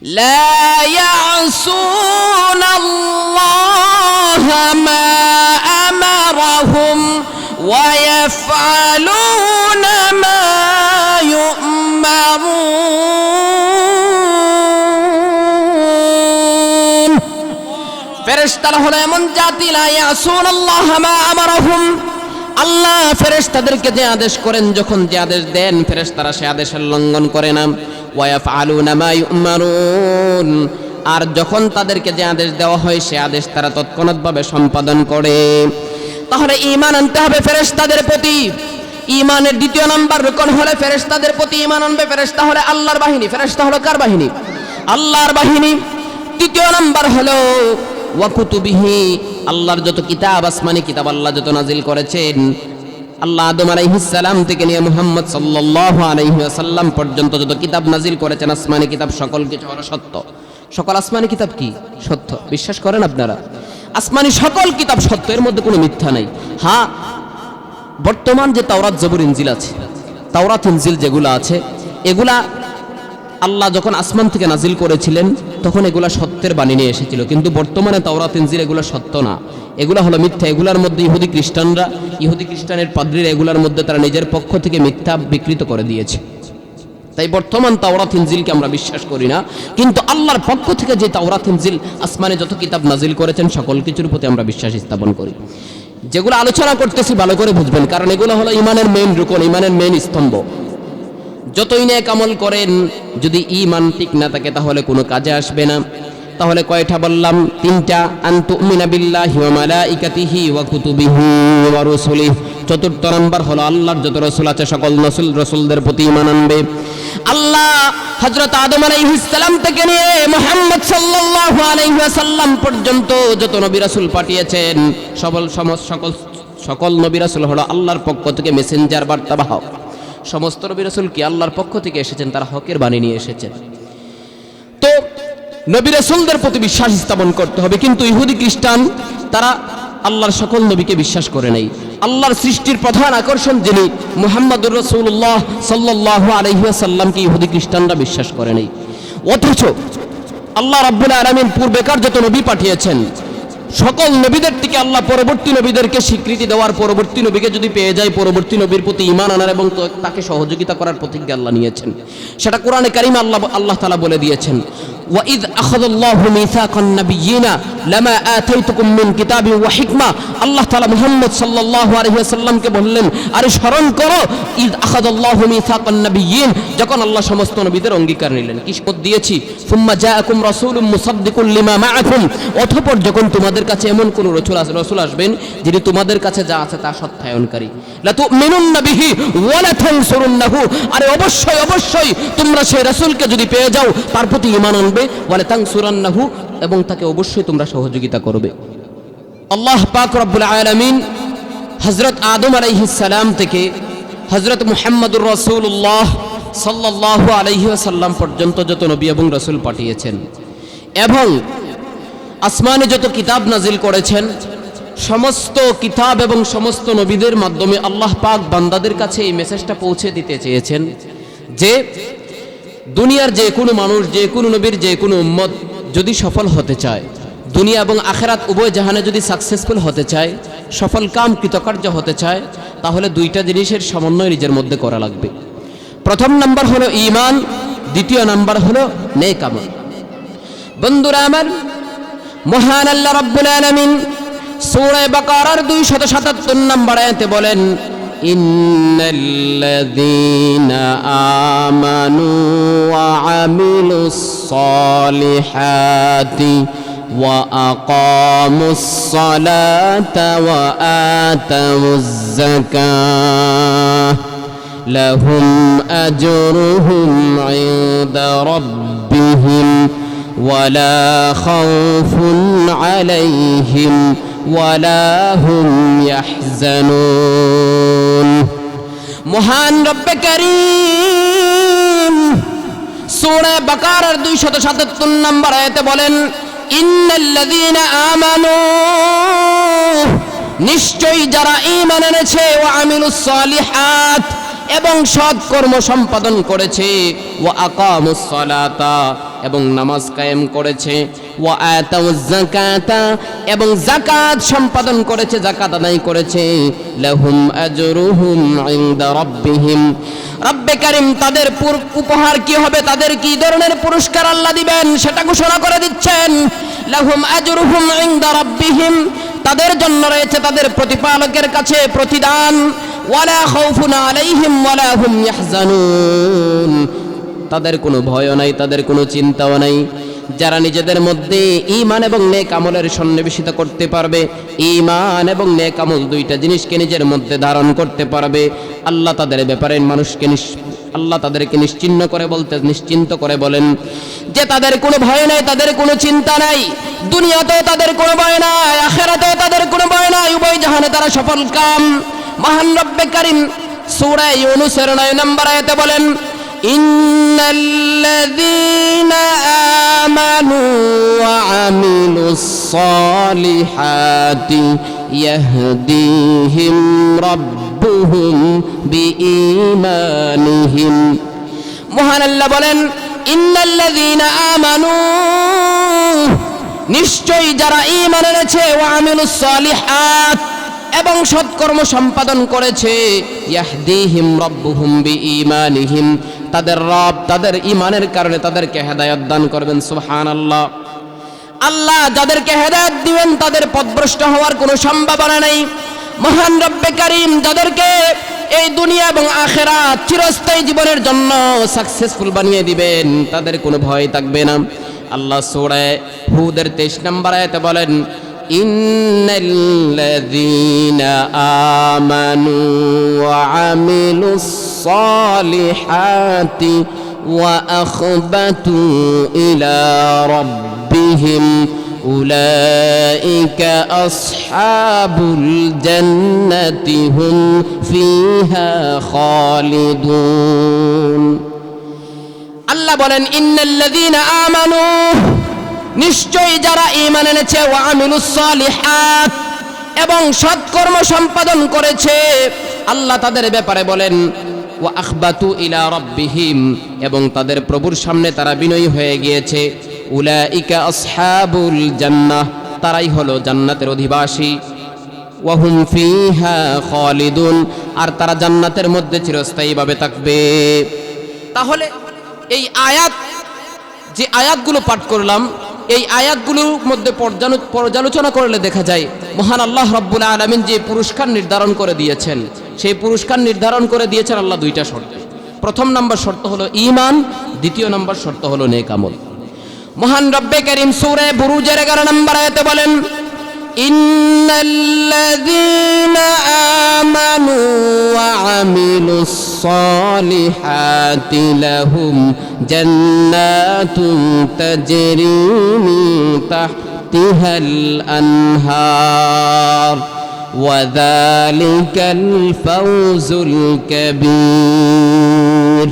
لا يعصون الله ما أمرهم ويفعلون ما يؤمرون ফেরেশতারা হলো এমন জাতি লা ইয়াসুন আল্লাহ মা আমারহুম আল্লাহ ফেরেশতাদেরকে যে আদেশ করেন যখন যে আদেশ দেন ফেরেশতারা সে আদেশের লঙ্ঘন করে না ওয়ায়াফআলুনা মা ইউমারুন আর যখন তাদেরকে যে আদেশ দেওয়া হয় সে আদেশ তারা তৎক্ষণাৎভাবে সম্পাদন করে। তাহলে ঈমান আনতে হবে ফেরেশতাদের প্রতি। ঈমানের দ্বিতীয় নাম্বার রুকন হলো ফেরেশতাদের প্রতি ঈমান আনবে। ফেরেশতা হলো আল্লাহর বাহিনী। ফেরেশতা হলো কার বাহিনী? আল্লাহর বাহিনী। তৃতীয় নাম্বার হলো ওয়া কুতুবিহি আল্লাহর যত কিতাব আসমানি কিতাব আল্লাহ যত নাজিল করেছেন আল্লাহ আদম আলাইহিস সালাম থেকে নিয়ে মুহাম্মদ সাল্লাল্লাহু আলাইহি ওয়াসাল্লাম পর্যন্ত যত কিতাব নাজিল করেছেন আসমানি কিতাব সকল কিছু হলো সত্য। সকল আসমানি কিতাব কি সত্য, বিশ্বাস করেন আপনারা? আসমানি সকল কিতাব সত্য, এর মধ্যে কোনো মিথ্যা নাই। হ্যাঁ, বর্তমান যে তাওরাত জবুর ইনজিল আছে, তাওরাত ইনজিল যেগুলো আছে এগুলা আল্লাহ যখন আসমান থেকে নাজিল করেছিলেন তখন এগুলা সত্যের বাণী নিয়ে এসেছিল, কিন্তু বর্তমানে তাওরাত ইনজিল এগুলো সত্য না, এগুলা হলো মিথ্যা। এগুলার মধ্যে ইহুদি খ্রিস্টানের পাদ্রীরা এগুলার মধ্যে তারা নিজের পক্ষ থেকে মিথ্যা বিকৃত করে দিয়েছে। তাই বর্তমান তাওরাত ইনজিলকে আমরা বিশ্বাস করি না, কিন্তু আল্লাহর পক্ষ থেকে যে তাওরাত ইনজিল আসমানে যত কিতাব নাজিল করেছেন সকল কিছুর প্রতি আমরা বিশ্বাস স্থাপন করি। যেগুলো আলোচনা করতেছি ভালো করে বুঝবেন, কারণ এগুলো হলো ঈমানের মেইন রুকন, ঈমানের মেইন স্তম্ভ। যতই নেক আমল করেন যদি ঈমান ঠিক না থাকে তাহলে কোনো কাজে আসবে না। তাহলে কয়টা বললাম? তিনটা। আনতুমিনা বিল্লাহি ওয়া মালাইকাতিহি ওয়া কুতুবিহি ওয়া রুসুলিহি। চতুর্থ নাম্বার হলো আল্লাহর যত রাসূল আছে সকল রাসূলদের প্রতি ঈমান আনবে। আল্লাহ হযরত আদম আলাইহিস সালাম থেকে নিয়ে মুহাম্মদ সাল্লাল্লাহু আলাইহি ওয়াসাল্লাম পর্যন্ত যত নবী রাসূল পাঠিয়েছেন সকল নবী রাসূল হলো আল্লাহর পক্ষ থেকে মেসেঞ্জার, বার্তাবাহক। সমস্ত নবী রাসূল কি আল্লাহর পক্ষ থেকে এসেছেন, তারা হকের বাণী নিয়ে এসেছেন। তো নবী রাসূলদের প্রতি বিশ্বাস স্থাপন করতে হবে, কিন্তু ইহুদি খ্রিস্টান তারা আল্লাহর সকল নবীকে বিশ্বাস করে নাই। আল্লাহর সৃষ্টির প্রধান আকর্ষণ যিনি মুহাম্মদুর রাসূলুল্লাহ সাল্লাল্লাহু আলাইহি ওয়াসাল্লামকে ইহুদি খ্রিস্টানরা বিশ্বাস করে নাই। অথচ আল্লাহ রাব্বুল আলামিন পূর্বেকার যত নবী পাঠিয়েছেন সকল নবীদের থেকে আল্লাহ পরবর্তী নবীদেরকে স্বীকৃতি দেওয়ার, পরবর্তী নবীকে যদি পেয়ে যায় পরবর্তী নবীর প্রতি ঈমান আনার এবং তাকে সহযোগিতা করার প্রতিজ্ঞা আল্লাহ নিয়েছেন। সেটা কোরআনে কারিমে আল্লাহ তাআলা বলে দিয়েছেন, ওয়াইদ আখাযাল্লাহু মিসাকান নাবিয়্যিনা লামা আতাইতুকুম মিন কিতাবিন ওয়া হিকমা। আল্লাহ তাআলা মুহাম্মদ সাল্লাল্লাহু আলাইহি ওয়াসাল্লামকে বললেন, আরে স্মরণ করো ইদ আখাযাল্লাহু মিসাকান নাবিয়্যিন, যখন আল্লাহ সমস্ত নবীদের অঙ্গীকার নিলেন। কি শপথ দিয়েছি? সুম্মা জাআকুম রাসূলুম মুসাদ্দিকুন লিমা মাআকুম, অতঃপর যখন তোমাদের কাছে এমন কোন রাসূল আসবেন যিনি তোমাদের কাছে যা আছে তা সত্যায়নকারী। লা তুমিনুন্না বিহি ওয়া লা তানসুরুন্নাহু, আরে অবশ্যই অবশ্যই তোমরা সেই রাসূলকে যদি পেয়ে যাও তার প্রতি ঈমান আনবে, ওয়া লা তানসুরুন্নাহু, এবং তাকে অবশ্যই তোমরা সহযোগিতা করবে। আল্লাহ পাক রব্বুল আলামিন হযরত আদম আলাইহিস সালাম থেকে হযরত মুহাম্মদুর রাসূলুল্লাহ সাল্লাল্লাহু আলাইহি ওয়াসাল্লাম পর্যন্ত যত নবী এবং রাসূল পাঠিয়েছেন এবং আসমানে যত কিতাব নাজিল করেছেন সমস্ত কিতাব এবং সমস্ত নবীদের মাধ্যমে আল্লাহ পাক বান্দাদের কাছে এই মেসেজটা পৌঁছে দিতে চেয়েছেন যে দুনিয়ার যে কোনো মানুষ, যে কোনো নবীর যে কোনো উম্মত যদি সফল হতে চায়, দুনিয়া এবং আখিরাত উভয় জাহানে যদি সাকসেসফুল হতে চায়, সফল কাম কৃতকার্য হতে চায়, তাহলে দুইটা জিনিসের সমন্বয় নিজের মধ্যে করা লাগবে। প্রথম নাম্বার হলো ঈমান, দ্বিতীয় নাম্বার হলো নেক আমল। বন্ধুরা আমার, মহান আল্লাহ রাব্বুল আলামিন সূরা বাকারার 277 নম্বর আয়াতে বলেন, ইন্নাল্লাযীনা আমানু ওয়া আমিলুস সালিহাতি ওয়া আকামুস সালাতা ওয়া আতাউয যাকাহ লাহুম আজরুহুম ইনদা রাব্বিহিম ওয়ালা খাউফুন আলাইহিম ওয়ালা হুম ইয়াহজানুন। মহান রব্বে কারীম সূরা বাকারার 277 নম্বর আয়াতে বলেন, ইন্নাল্লাযীনা আমানু, নিশ্চয়ই যারা ঈমান এনেছে, ওয়া আমিলুস সালিহাত এবং সৎ কর্ম সম্পাদন করেছে, ওয়া আকামুস সালাতা এবং নামাজ কায়েম করেছে, ওয়া আতাউজ যাকাতা এবং যাকাত সম্পাদন করেছে, যাকাত আদায় করেছে, লাহুম আজরুহুম ইনদা রাব্বিহিম, রব্বে কারীম তাদের উপহার কি হবে, তাদের কি ধরনের পুরস্কার আল্লাহ দিবেন সেটা ঘোষণা করে দিচ্ছেন। লাহুম আজরুহুম ইনদা রাব্বিহিম, তাদের জন্য রয়েছে তাদের প্রতিপালকের কাছে প্রতিদান, ওয়ালা খাউফুন আলাইহিম ওয়ালা হুম ইয়াহজানুন, তাদের কোনো ভয় নাই, তাদের কোনো চিন্তাও নাই। যারা নিজেদের মধ্যে ঈমান এবং নেক আমলের সন্নিবেশিত করতে পারবে, ঈমান এবং নেক আমল দুইটা জিনিসকে নিজের মধ্যে ধারণ করতে পারবে, আল্লাহ তাদের ব্যাপারে আল্লাহ তাদেরকে নিশ্চিন্ত করে বলেন যে তাদের কোনো ভয় নাই, তাদের কোনো চিন্তা নাই, দুনিয়াতেও তাদের কোনো ভয় নাই, আখিরাতেও তাদের কোনো ভয় নাই, উভয় জাহানে তারা সফল কাম। মহান রব্বে কারীম সূরা ইউনূসের 9 নম্বর আয়াতে বলেন, ইন্নাল্লাযীনা আমানু ওয়া আমিলুস সালিহাতি ইয়াহদিহিম রাব্বুহুম বিঈমানিহিম। মহান আল্লাহ বলেন, ইন্নাল্লাযীনা আমানু, নিশ্চয়ই যারা ঈমান এনেছে, ওয়া আমিলুস সালিহাত এবং সৎকর্ম সম্পাদন করেছে, ইয়াহদিহিম রাব্বুহুম বিঈমানিহিম, তাদের রব তাদের ঈমানের কারণে তাদেরকে হেদায়েত দান করবেন। সুবহানাল্লাহ। আল্লাহ যাদেরকে হেদায়েত দিবেন তাদের পথভ্রষ্ট হওয়ার কোনো সম্ভাবনা নেই। মহান রব্বে কারীম যাদেরকে এই দুনিয়া এবং আখিরাত চিরস্থায়ী জীবনের জন্য সাকসেসফুল বানিয়ে দিবেন, তাদের কোনো ভয় থাকবে না। আল্লাহ সূরা হুদের 23 নম্বর আয়াতে বলেন, ইন্নাল্লাযীনা আমানু ওয়া আমিলুস সালিহাতি ওয়া আখবাতু ইলা রাব্বিহিম উলাইকা আসহাবুল জান্নাতি হুম ফিহা খালিদুন। আল্লাহ বলেন, ইন্নাল্লাযীনা আমানু, নিশ্চয়ই যারা ঈমান এনেছে, ওয়া আমিলুস সালিহাত এবং সৎকর্ম সম্পাদন করেছে, আল্লাহ তাদের ব্যাপারে বলেন, ওয়া আখবাতু ইলা রাব্বিহিম এবং তাদের প্রভুর সামনে তারা বিনয়ী হয়ে গিয়েছে, উলাইকা আসহাবুল জান্নাহ, তারাই হলো জান্নাতের অধিবাসী, ওয়া হুম ফিহা খালিদুন, আর তারা জান্নাতের মধ্যে চিরস্থায়ীভাবে থাকবে। তাহলে এই আয়াত, যে আয়াতগুলো পাঠ করলাম, এই আয়াতগুলোর মধ্যে পর্যালোচনা করলে দেখা যায় মহান আল্লাহ রাব্বুল আলামিন যে পুরস্কার নির্ধারণ করে দিয়েছেন, সেই পুরস্কার নির্ধারণ করে দিয়েছেন আল্লাহ দুইটা শর্তে। প্রথম নম্বর শর্ত হলো ঈমান, দ্বিতীয় নম্বর শর্ত হলো নেক আমল। মহান রব্বে কারীম সূরা বুরুজের 11 নম্বর আয়াতে বলেন, ইন্নাল্লাযীনা আমানু ওয়া আমিলুস সালিহাতি লাহুম জান্নাতুন তাজরি মিন তাহতিহাল আনহার ওয়া যালিকাল ফাওজুল কাবীর।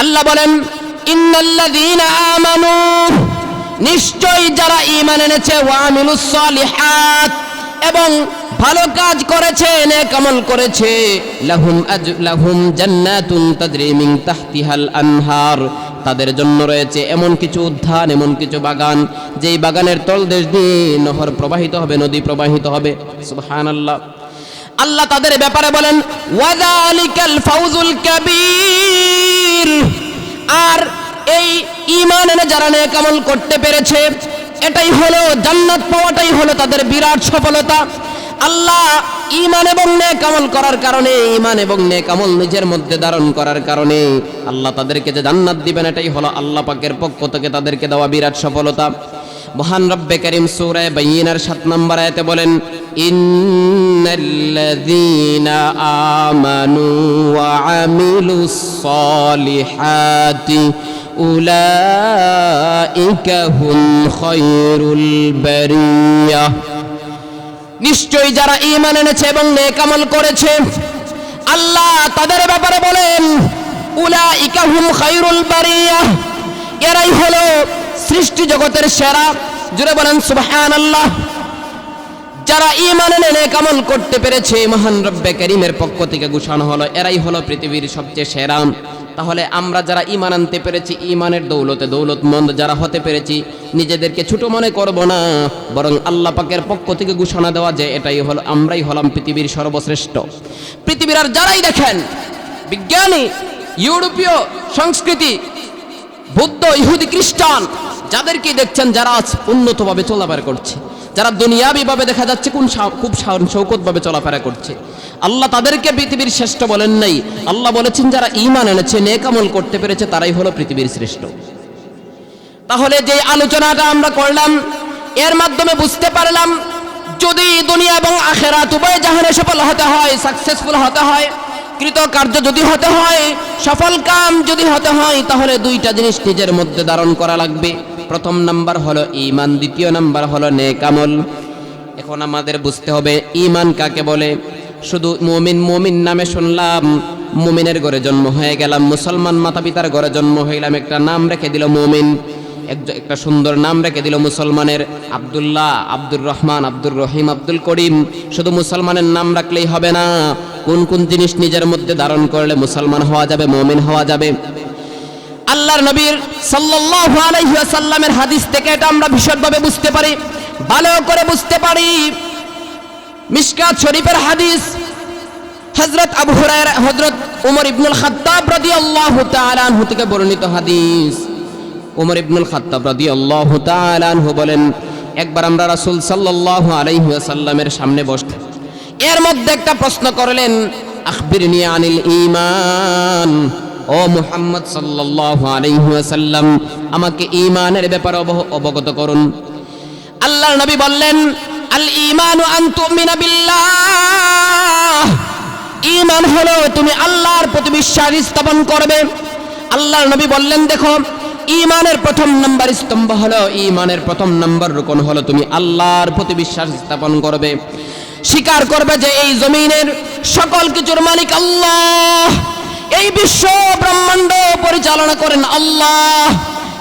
আল্লাহ বলেন, ইন্নাল্লাযীনা আমানু, নিশ্চয়ই যারা ঈমান এনেছে, ওয়া আমিলুস সালিহাত এবং ভালো কাজ করেছে, নেক আমল করেছে, লাহুম জান্নাতুন তাজরি মিন তাহতিহাল আনহার, তাদের জন্য রয়েছে এমন কিছু উদ্যান, এমন কিছু বাগান, যেই বাগানের তলদেশ দিয়ে নহর প্রবাহিত হবে, নদী প্রবাহিত হবে। সুবহানাল্লাহ। আল্লাহ তাদের ব্যাপারে বলেন, ওয়া যালিকাল ফাওজুল কাবীর, আর এই ঈমান এনে যারা নেক আমল করতে পেরেছে, এটাই হলো জান্নাত পাওয়াটাই হলো তাদের বিরাট সফলতা। আল্লাহ ঈমান এবং নেক আমল করার কারণে, ঈমান এবং নেক আমল নিজের মধ্যে ধারণ করার কারণে আল্লাহ তাদেরকে যে জান্নাত দিবেন, এটাই হলো আল্লাহ পাকের পক্ষ থেকে তাদেরকে দেওয়া বিরাট সফলতা। মহান রব্বে কারীম সূরা বাইয়িনার 7 নম্বর আয়াতে বলেন, ইন্নাল্লাযীনা আমানু ওয়া আমিলুস সালিহাতি উলাইকা হুম খায়রুল বারিয়াহ, নিশ্চয়ই যারা ঈমান এনেছে এবং নেক আমল করেছে, আল্লাহ তাদের ব্যাপারে বলেন, উলাইকা হুম খায়রুল বারিয়াহ, এরাই হলো সৃষ্টি জগতের সেরা। জুড়ে বলেন সুবহানাল্লাহ। যারা ঈমান এনে নেক আমল করতে পেরেছে মহান রব্বে কারীমের পক্ষ থেকে ঘোষণা হলো এরাই হলো পৃথিবীর সবচেয়ে সেরা। তাহলে আমরা যারা ঈমান আনতে পেরেছি, ঈমানের দৌলতে দৌলতমন্দ যারা হতে পেরেছি, নিজেদেরকে ছোট মনে করব না, বরং আল্লাহ পাকের পক্ষ থেকে ঘোষণা দেওয়া যে এটাই হলো আমরাই হলাম পৃথিবীর সর্বশ্রেষ্ঠ। পৃথিবীর আর যারাই দেখেন বিজ্ঞানী, ইউরোপীয় সংস্কৃতি, বৌদ্ধ, ইহুদি, খ্রিস্টান, যাদেরকে দেখছেন যারা আজ উন্নতভাবে চলাফেরা করছে, যারা দুনিয়াবিভাবে দেখা যাচ্ছে খুব শৌকতভাবে চলাফেরা করছে, আল্লাহ তাদেরকে পৃথিবীর শ্রেষ্ঠ বলেন নাই। আল্লাহ বলেছেন যারা ঈমান এনেছে, নেক আমল করতে পেরেছে, তারাই হলো পৃথিবীর শ্রেষ্ঠ। তাহলে যে আলোচনাটা আমরা করলাম এর মাধ্যমে বুঝতে পারলাম যদি দুনিয়া এবং আখিরাত উভয় জাহানে সফল হতে হয়, সাকসেসফুল হতে হয়, কৃতকার্য যদি হতে হয়, সফল কাম যদি হতে হয়, তাহলে দুইটা জিনিস নিজের মধ্যে ধারণ করা লাগবে। প্রথম নাম্বার হলো ঈমান, দ্বিতীয় নাম্বার হলো নেক আমল। এখন আমাদের বুঝতে হবে ঈমান কাকে বলে। শুধু মুমিন মুমিন নামে শুনলাম, মুমিনের ঘরে জন্ম হয়ে গেলাম, মুসলমান মাতা পিতার ঘরে জন্ম হইলাম, একটা নাম রেখে দিল মুমিন, একটা সুন্দর নাম রেখে দিল মুসলমানের, আব্দুল্লাহ, আব্দুর রহমান, আব্দুর রহিম, আব্দুল করিম। শুধু মুসলমানের নাম রাখলেই হবে না, কোন কোন জিনিস নিজের মধ্যে ধারণ করলে মুসলমান হওয়া যাবে, মুমিন হওয়া যাবে। আল্লাহর নবীর সাল্লাল্লাহু আলাইহি ওয়াসাল্লামের হাদিস থেকে এটা আমরা বিশদভাবে বুঝতে পারি, ভালো করে বুঝতে পারি। মিশকাত শরীফের হাদিস, হযরত আবু হুরায়রা, হযরত ওমর ইবনুল খাত্তাব রাদিয়াল্লাহু তাআলা আনহু থেকে বর্ণিত হাদিস। ওমর ইবনুল খাত্তাব রাদিয়াল্লাহু তাআলা আনহু বলেন, একবার আমরা রাসূল সাল্লাল্লাহু আলাইহি ওয়াসাল্লামের সামনে বসতে, এর মধ্যে একটা প্রশ্ন করলেন, আখবিরনি আনিল ঈমান, ও মুহাম্মদ সাল্লাল্লাহু আলাইহি ওয়াসাল্লাম আমাকে ঈমানের ব্যাপারে অবগত করুন। আল্লাহর নবী বললেন, আল ঈমানু আন তুমিনা বিল্লাহ, ঈমান হলো তুমি আল্লাহর প্রতি বিশ্বাস স্থাপন করবে। আল্লাহর নবী বললেন, দেখো ঈমানের প্রথম নাম্বার স্তম্ভ হলো, ঈমানের প্রথম নাম্বার রুকন হলো তুমি আল্লাহর প্রতি বিশ্বাস স্থাপন করবে, স্বীকার করবে যে এই জমিনের সকল কিছুর মালিক আল্লাহ, এই বিশ্ব ব্রহ্মাণ্ড পরিচালনা করেন আল্লাহ,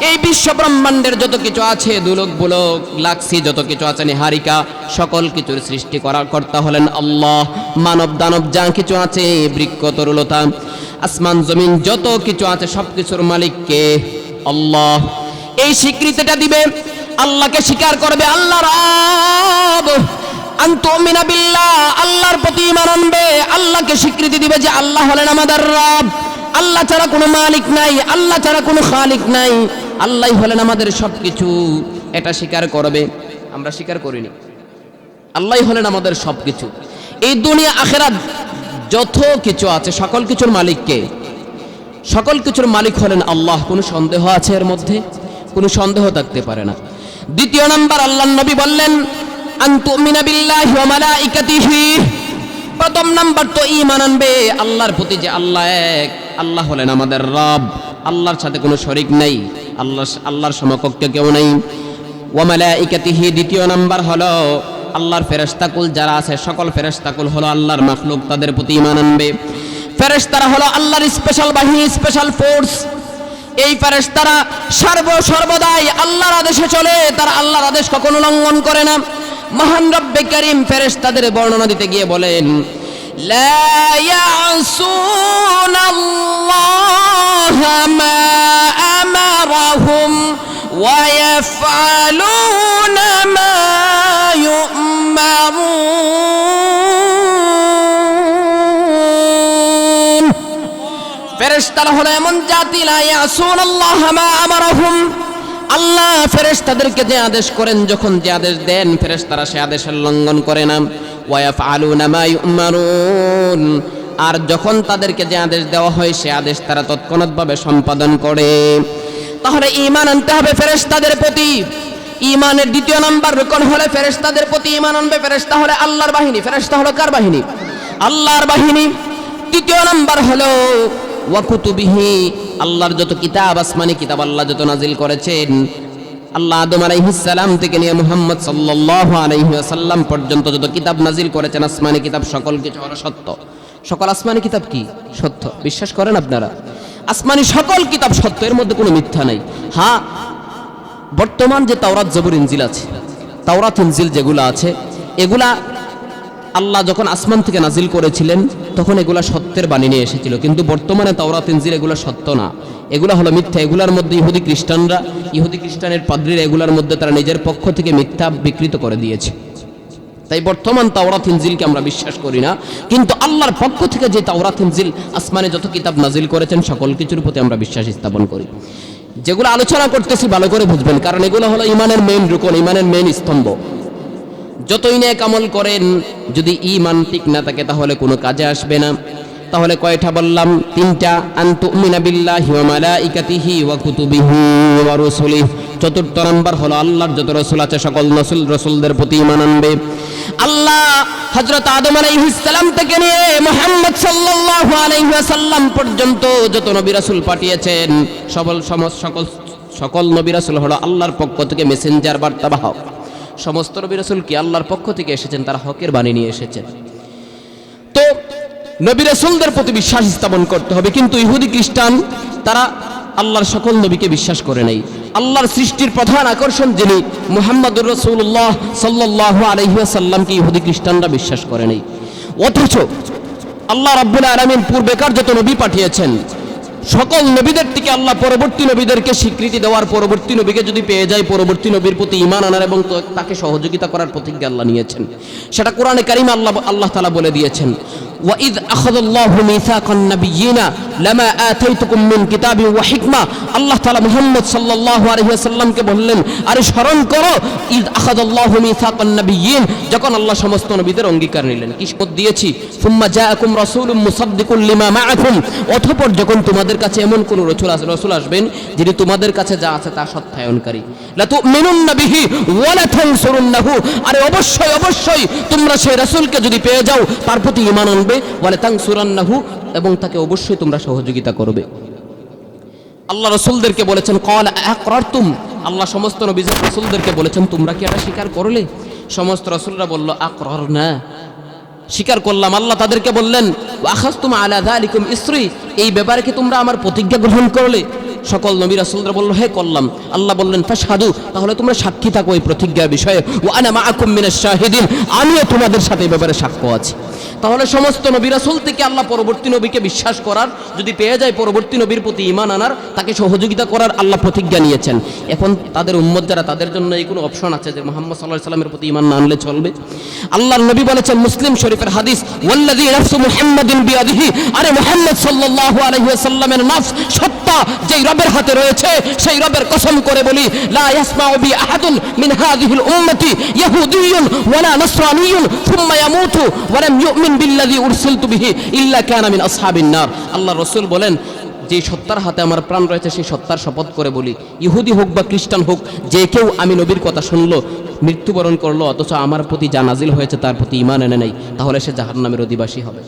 এই বিশ্ব ব্রহ্মাণ্ডের যত কিছু আছে, দুলক বুলক গ্যালাক্সি যত কিছু আছে, নিহারিকা, সকল কিছুর সৃষ্টি করার কর্তা হলেন আল্লাহ। মানব দানব যা কিছু আছে, বৃক্ষ তরুলতা, আসমান জমিন যত কিছু আছে, সব কিছুর মালিক কে? আল্লাহ। এই স্বীকৃতিটা দিবে, আল্লাহকে স্বীকার করবে, আল্লাহ রব, আনতুমিনা বিল্লাহ, আল্লাহর প্রতি ঈমান আনবে, আল্লাহকে স্বীকৃতি দিবে যে আল্লাহ হলেন আমাদের রব, আল্লাহ ছাড়া কোনো মালিক নাই, আল্লাহ ছাড়া কোনো খালিক নাই, আল্লাহই হলেন আমাদের সবকিছু, এটা স্বীকার করবে। আমরা স্বীকার করিনি, আল্লাহই হলেন আমাদের সবকিছু। এই দুনিয়া আখিরাত যত কিছু আছে, সকল কিছুর মালিক কে? সকল কিছুর মালিক হলেন আল্লাহ। কোনো সন্দেহ আছে এর মধ্যে? কোনো সন্দেহ থাকতে পারে না। দ্বিতীয় নাম্বার, আল্লাহর নবী বললেন, আন তুমিনা বিল্লাহি ওয়া মালাইকাতিহি, প্রথম নাম্বার তো ঈমান আনবে আল্লাহর প্রতি যে আল্লাহ এক, আল্লাহ হলেন আমাদের রব, আল্লাহর সাথে কোনো শরীক নাই, আল্লাহর সমকক্ষ কেউ নাই। ওয়া মালাইকাতিহি, দ্বিতীয় নাম্বার হলো আল্লাহর ফেরেশতাকুল যারা আছে, সকল ফেরেশতাকুল হলো আল্লাহর মাখলুক, তাদের প্রতি ঈমান আনবে। ফেরেশতারা হলো আল্লাহর স্পেশাল বাহিনী, স্পেশাল ফোর্স। এই ফেরেশতারা সর্বদাই আল্লাহর আদেশে চলে, তারা আল্লাহর আদেশ কখনো লঙ্ঘন করে না। মহান রব্বে কারীম ফেরেশতাদের বর্ণনা দিতে গিয়ে বলেন, লা ইয়াসুনাল্লাহা মা আমারাহুম ওয়া ইয়াফআলুনা মা ইউমারুন। ফেরেশতারা হলো এমন জাতি, লা ইয়াসুনাল্লাহা মা আমারাহুম, আল্লাহ ফেরেশতাদেরকে যে আদেশ করেন, যখন যে আদেশ দেন, ফেরেশতারা সে আদেশের লঙ্ঘন করে না। ওয়া ইয়াফআলুনা মা ইউমারুন, আর যখন তাদেরকে যে আদেশ দেওয়া হয়, সে আদেশ তারা তৎক্ষণাৎভাবে সম্পাদন করে। তাহলে ঈমান আনতে হবে ফেরেশতাদের প্রতি। ঈমানের দ্বিতীয় নাম্বার রুকন হলে ফেরেশতাদের প্রতি ঈমান আনবে। ফেরেশতা হলো আল্লাহর বাহিনী। ফেরেশতা হলো কার বাহিনী? আল্লাহর বাহিনী। তৃতীয় নাম্বার হলো ওয়া কুতুবিহি, আল্লাহর যত কিতাব, আসমানি কিতাব আল্লাহ যত নাজিল করেছেন, আল্লাহ আদম আলাইহিস সালাম থেকে নিয়ে মুহাম্মদ সাল্লাল্লাহু আলাইহি ওয়াসাল্লাম পর্যন্ত যত কিতাব নাজিল করেছেন, আসমানি কিতাব, সকল কিছু হলো সত্য। সকল আসমানি কিতাব কি? সত্য। বিশ্বাস করেন আপনারা? আসমানি সকল কিতাব সত্য, এর মধ্যে কোনো মিথ্যা নাই। হ্যাঁ, বর্তমান যে তাওরাত, জবুর, ইনজিল আছে, তাওরাত ইনজিল যেগুলো আছে, এগুলা আল্লাহ যখন আসমান থেকে নাজিল করেছিলেন তখন এগুলা সত্যের বাণী নিয়ে এসেছিল, কিন্তু বর্তমানে তাওরাত ইনজিল এগুলা সত্য না, এগুলা হলো মিথ্যা। এগুলার মধ্যে ইহুদি খ্রিস্টানের পাদ্রীরা এগুলার মধ্যে তারা নিজের পক্ষ থেকে মিথ্যা বিকৃত করে দিয়েছে। তাই বর্তমান তাওরাত ইনজিলকে আমরা বিশ্বাস করি না, কিন্তু আল্লাহর পক্ষ থেকে যে তাওরাত ইনজিল আসমানে যত কিতাব নাজিল করেছেন সকল কিছুর প্রতি আমরা বিশ্বাস স্থাপন করি। যেগুলো আলোচনা করতেছি ভালো করে বুঝবেন, কারণ এগুলো হলো ইমানের মেইন রুকন, ইমানের মেইন স্তম্ভ। যতই নেক আমল করেন যদি ঈমান ঠিক না থাকে তাহলে কোনো কাজে আসবে না। তাহলে কয়টা বললাম? তিনটা। আনতুমিনা বিল্লাহি ওয়া মালাইকাতিহি ওয়া কুতুবিহি ওয়া রুসুলিহি। চতুর্থ নাম্বার হলো আল্লাহর যত রাসূল আছে সকল রাসূলদের প্রতি ঈমান আনবে। আল্লাহ হযরত আদম আলাইহিস সালাম থেকে নিয়ে মুহাম্মদ সাল্লাল্লাহু আলাইহি ওয়াসাল্লাম পর্যন্ত যত নবী রাসূল পাঠিয়েছেন সকল নবী রাসূল হলো আল্লাহর পক্ষ থেকে মেসেঞ্জার, বার্তাবাহক। সমস্ত নবী রাসূল কি আল্লাহর পক্ষ থেকে এসেছেন, তারা হকের বাণী নিয়ে এসেছেন। তো নবী রাসূলদের প্রতি বিশ্বাস স্থাপন করতে হবে, কিন্তু ইহুদি খ্রিস্টান তারা আল্লাহর সকল নবীকে বিশ্বাস করে নাই। আল্লাহর সৃষ্টির প্রধান আকর্ষণ যিনি মুহাম্মদুর রাসূলুল্লাহ সাল্লাল্লাহু আলাইহি ওয়াসাল্লামকে ইহুদি খ্রিস্টানরা বিশ্বাস করে নাই। অথচ আল্লাহ রাব্বুল আলামিন পূর্বেকার যত নবী পাঠিয়েছেন সকল নবীদের থেকে আল্লাহ পরবর্তী নবীদেরকে স্বীকৃতি দেওয়ার, পরবর্তী নবীকে যদি পেয়ে যায় পরবর্তী নবীর প্রতি ঈমান আনার এবং তাকে সহযোগিতা করার প্রতিজ্ঞা আল্লাহ নিয়েছেন। সেটা কোরআনে কারিমে আল্লাহ তাআলা বলে দিয়েছেন, ওয়াইদ আখাযাল্লাহু মিসাকান নাবিয়্যিনা লামা আতাইতুকুম মিন কিতাবিন ওয়া হিকমা। আল্লাহ তাআলা মুহাম্মদ সাল্লাল্লাহু আলাইহি ওয়াসাল্লামকে বললেন, আরে স্মরণ করো ইদ আখাযাল্লাহু মিসাকান নাবিয়্যিন, যখন আল্লাহ সমস্ত নবীদের অঙ্গীকার নিলেন। কি শপথ দিয়েছি? সুম্মা জাআকুম রাসূলুম মুসাদ্দিকুল লিমা মাআকুম, অতঃপর যখন তোমাদের কাছে এমন কোন রাসূল আসবেন যিনি তোমাদের কাছে যা আছে তা সত্যায়নকারী। লা তুমিনুন্না বিহি ওয়া লা তানসুরুন্নাহু, আরে অবশ্যই তোমরা সেই রাসূলকে যদি পেয়ে যাও তার প্রতি ঈমান আনবে, ওয়া লা তানসুরান্নাহু, এবং তাকে অবশ্যই তোমরা সহযোগিতা করবে। আল্লাহ রাসূলদেরকে বলেছেন ক্বালা আকরারতুম, আল্লাহ সমস্ত নবী রাসূলদেরকে বলেছেন তোমরা কি এটা স্বীকার করলে? সমস্ত রাসূলরা বলল আকরারনা, স্বীকার করলাম। আল্লাহ তাদেরকে বললেন আখাযতুম আলা যালিকুম ইসরি, এই ব্যাপারে কি তোমরা আমার প্রতিজ্ঞা গ্রহণ করলে? সকল নবী রাসূলরা বলল হ্যাঁ করলাম। আল্লাহ বললেন ফাশহাদু, তাহলে তোমরা সাক্ষী থাকো এই প্রতিজ্ঞার বিষয়ে। ওয়া আনা মাআকুম মিনাশ শাহিদিন, আমিও তোমাদের সাথে এই ব্যাপারে সাক্ষ্য আছি। তাহলে সমস্ত নবী রাসূল থেকে আল্লাহ পরবর্তী নবীকে বিশ্বাস করার, যদি পেয়ে যায় পরবর্তী নবীর প্রতি ঈমান আনার, তাকে সহযোগিতা করার আল্লাহ প্রতিজ্ঞা নিয়েছেন। এখন তাদের উম্মত যারা, তাদের জন্য এই কোনো অপশন আছে যে মুহাম্মদ সাল্লাল্লাহু আলাইহি ওয়াসাল্লামের প্রতি ঈমান না আনলে চলবে? আল্লাহর নবী বলেছেন মুসলিম শরীফের হাদিস, ওয়াল্লাযী নাফসু মুহাম্মাদিন বিয়াদিহি, আরে মুহাম্মদ সাল্লাল্লাহু আলাইহি ওয়াসাল্লামের নফস সত্তা যেই রবের হাতে রয়েছে সেই রবের কসম করে বলি, লা ইয়াসমাউ বি আহাদুন মিন হাযিহিল উম্মতি ইয়াহুদিয়্যুন ওয়ালা নাসরানিয়্যুন সুম্মা ইয়ামুতু ওয়া লাম ইউমিন বিল্লাযী উরসিলতু বিহি ইল্লা কানা মিন আসহাবিন নার। আল্লাহ রাসূল বলেন যে সত্তার হাতে আমার প্রাণ রয়েছে সেই সত্তার শপথ করে বলি, ইহুদি হোক বা খ্রিস্টান হোক, যে কেউ আমি নবীর কথা শুনলো, মৃত্যুবরণ করলো, অথচ আমার প্রতি যা নাজিল হয়েছে তার প্রতি ঈমান এনে নেই, তাহলে সে জাহান্নামের অধিবাসী হবে।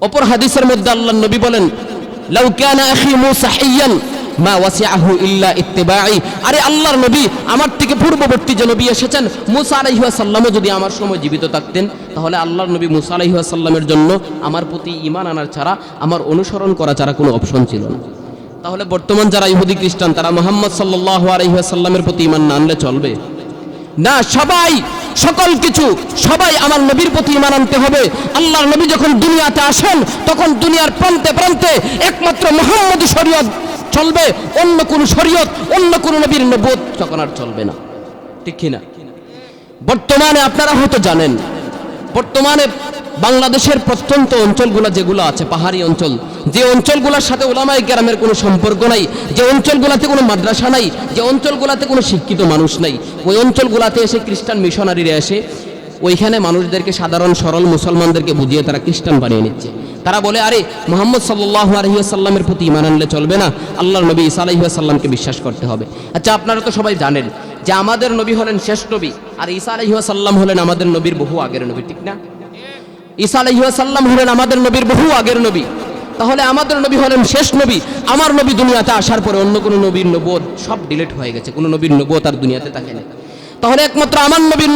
অপর হাদিসের মধ্যে আল্লাহর নবী বলেন লাউ কানা আখি মূসা হিয়ান মা ওয়াসিআহু ইল্লা ইত্তিবাই, আরে আল্লাহর নবী আমার থেকে পূর্ববর্তী যে নবী এসেছেন মূসা আলাইহিস সালামও যদি আমার সময় জীবিত থাকতেন, তাহলে আল্লাহর নবী মূসা আলাইহিস সালামের জন্য আমার প্রতি ঈমান আনার ছাড়া, আমার অনুসরণ করা ছাড়া কোনো অপশন ছিল না। তাহলে বর্তমান যারা ইহুদি খ্রিস্টান তারা মুহাম্মদ সাল্লাল্লাহু আলাইহি ওয়াসাল্লামের প্রতি ঈমান না আনলে চলবে না? সকল কিছু সবাই আমার নবীর প্রতি ঈমান আনতে হবে। আল্লাহর নবী যখন দুনিয়াতে আসেন তখন দুনিয়ার প্রান্তে প্রান্তে একমাত্র মুহাম্মদী শরীয়ত চলবে, অন্য কোন শরীয়ত, অন্য কোন নবীর নবুয়ত তখন আর চলবে না, ঠিক কি না? বর্তমানে আপনারা হয়তো জানেন, বর্তমানে বাংলাদেশের প্রত্যন্ত অঞ্চলগুলো যেগুলো আছে, পাহাড়ি অঞ্চল, যে অঞ্চলগুলোর সাথে উলামায়ে কেরামের কোনো সম্পর্ক নাই, যে অঞ্চলগুলোতে কোনো মাদ্রাসা নাই, যে অঞ্চলগুলোতে কোনো শিক্ষিত মানুষ নাই, ওই অঞ্চলগুলোতে এসে খ্রিস্টান মিশনারিরা এসে ওইখানে মানুষদেরকে, সাধারণ সরল মুসলমানদেরকে বুঝিয়ে তারা খ্রিস্টান বানিয়ে নিচ্ছে। তারা বলে আরে মুহাম্মদ সাল্লাল্লাহু আলাইহি ওয়াসাল্লামের প্রতি ঈমান আনলে চলবে না, আল্লাহর নবী ঈসা আলাইহিস সালামকে বিশ্বাস করতে হবে। আচ্ছা, আপনারা তো সবাই জানেন যে আমাদের নবী হলেন শেষ নবী, আর ঈসা আলাইহিস সালাম হলেন আমাদের নবীর বহু আগের নবী, ঠিক না? ঈসা আলাইহিস সালাম হলেন আমাদের নবীর বহু আগের নবী। তাহলে আমাদের নবী হলেন শেষ নবী। আমার নবী দুনিয়াতে আসার পরে অন্য কোনো নবীর নবুয়ত সব ডিলিট হয়ে গেছে, কোনো নবীর নবুয়ত আর দুনিয়াতে থাকে না। তাহলে একমাত্র আমার নবীর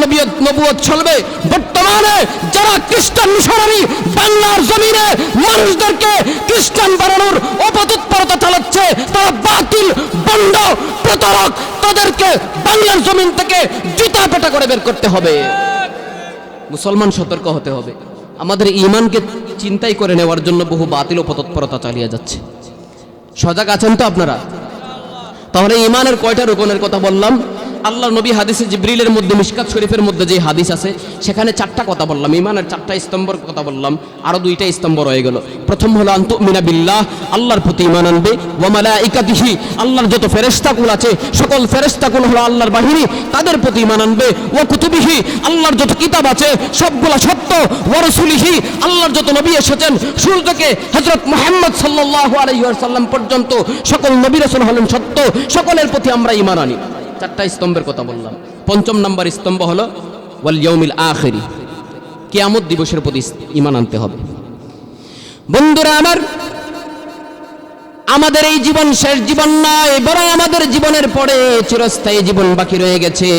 নবুয়ত চলবে। বর্তমানে যারা খ্রিস্টান মিশনারি বাংলার জমিনে মানুষদেরকে খ্রিস্টান বানানোর অপতৎপরতা চালাচ্ছে, তারা বাতিল, বন্ড, প্রতারক, তাদেরকে বাংলার জমিন থেকে জুতা পেটা করে বের করতে হবে। মুসলমান সতর্ক হতে হবে। আমাদের ঈমানকে চিন্তাই করে নেওয়ার জন্য বহু বাতিল ও তৎপরতা চালিয়ে যাচ্ছে। সজাগ আছেন তো আপনারা? তাহলে ঈমানের কয়টা রুকনের কথা বললাম? আল্লাহ নবী হাদিসে জিবরিলের মধ্যে মিশকাত শরীফের মধ্যে যে হাদিস আছে সেখানে 4টা কথা বললাম, ঈমানের 4টা স্তম্ভের কথা বললাম, আরো 2টা স্তম্ভ রয়ে গেল। প্রথম হলো আনতুমিনা বিল্লাহ, আল্লাহর প্রতি ঈমান আনবে, ওয়া মালাইকাতিহি, আল্লাহর যত ফেরেশতাকুল আছে সকল ফেরেশতাকুল হলো আল্লাহর বাহিনী, তাদের প্রতি ঈমান আনবে, ওয়া কুতুবিহি, আল্লাহর যত কিতাব আছে সবগুলা সত্য, ওয়া রাসূলিহি, আল্লাহর যত নবী এসেছেন শুরু থেকে হযরত মুহাম্মদ সাল্লাল্লাহু আলাইহি ওয়াসাল্লাম পর্যন্ত সকল নবী রাসূল হলেন সত্য, সকলের প্রতি আমরা ঈমান আনি। 4টা স্তম্ভের কথা বললাম। 5ম নাম্বার স্তম্ভ হলো ওয়াল ইয়াউমিল আখিরি, কিয়ামত দিবসের প্রতি ঈমান আনতে হবে। বন্ধুরা আমার, আমাদের এই জীবন শেষ জীবন নয়, বরং আমাদের জীবনের পরে চিরস্থায়ী জীবন বাকি রয়ে গেছে।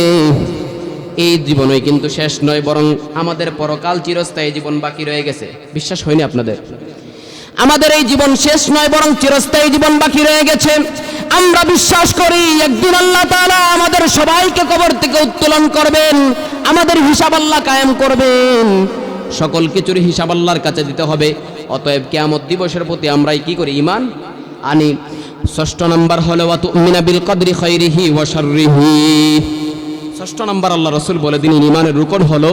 এই জীবনই কিন্তু শেষ নয়, বরং আমাদের পরকাল চিরস্থায়ী জীবন বাকি রয়ে গেছে। বিশ্বাস হয়নি আপনাদের? আমাদের এই জীবন শেষ নয়, বরং চিরস্থায়ী জীবন বাকি রয়ে গেছে। আমরা বিশ্বাস করি একদিন আল্লাহ তাআলা আমাদের সবাইকে কবর থেকে উত্তোলন করবেন, আমাদের হিসাব আল্লাহ কায়েম করবেন, সকল কিছুর হিসাব আল্লাহর কাছে দিতে হবে। অতএব কিয়ামত দিবসের প্রতি আমরাই কি করি? ঈমান আনি। 6ষ্ঠ নাম্বার হলো ওয়া তুমিনা বিল কদরি খাইরিহি ওয়া শাররিহি। 6ষ্ঠ নাম্বার আল্লাহ রাসূল বলে দিলেন ঈমানের রুকন হলো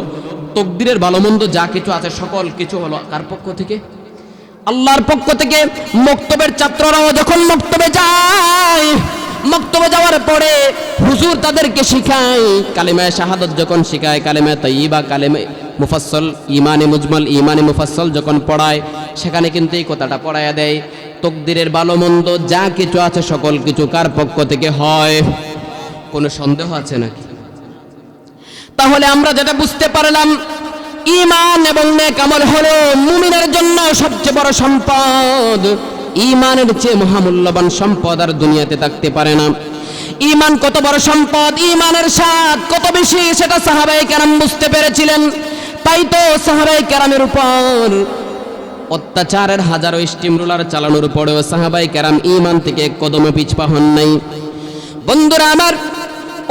তকদিরের ভালো মন্দ যা কিছু আছে সকল কিছু হলো কার পক্ষ থেকে? আল্লাহর পক্ষ থেকে। মক্তবের ছাত্ররাও যখন মক্তবে যায়, মক্তবে যাওয়ার পরে হুজুর তাদেরকে শিখায়, কালিমায়ে শাহাদাত যখন শিখায়, কালিমায়ে তাইয়্যিবা, কালিমায়ে মুফাসসাল, ঈমানে মুজমাল, ঈমানে মুফাসসাল যখন পড়ায়, সেখানে কিন্তু এই কথাটা পড়ায়া দেয়, তকদিরের ভালো মন্দ যা কিছু আছে সকল কিছু কার পক্ষ থেকে হয়। কোনো সন্দেহ আছে নাকি? তাহলে আমরা যেটা বুঝতে পারলাম, ঈমান এবং নেক আমল হলো মুমিনের জন্য সবচেয়ে বড় সম্পদ। ঈমানের চেয়ে মহামূল্যবান সম্পদ আর দুনিয়াতে থাকতে পারে না। ঈমান কত বড় সম্পদ, ঈমানের স্বাদ কত বেশি, সেটা সাহাবায়ে কেরাম বুঝতে পেরেছিলেন। তাই তো সাহাবায়ে কেরামের উপর অত্যাচারের হাজারো স্টিম রোলার চালানোর পরেও সাহাবায়ে কেরাম ঈমান থেকে এক কদমও পিছপা হন নাই। বন্ধুরা আমার,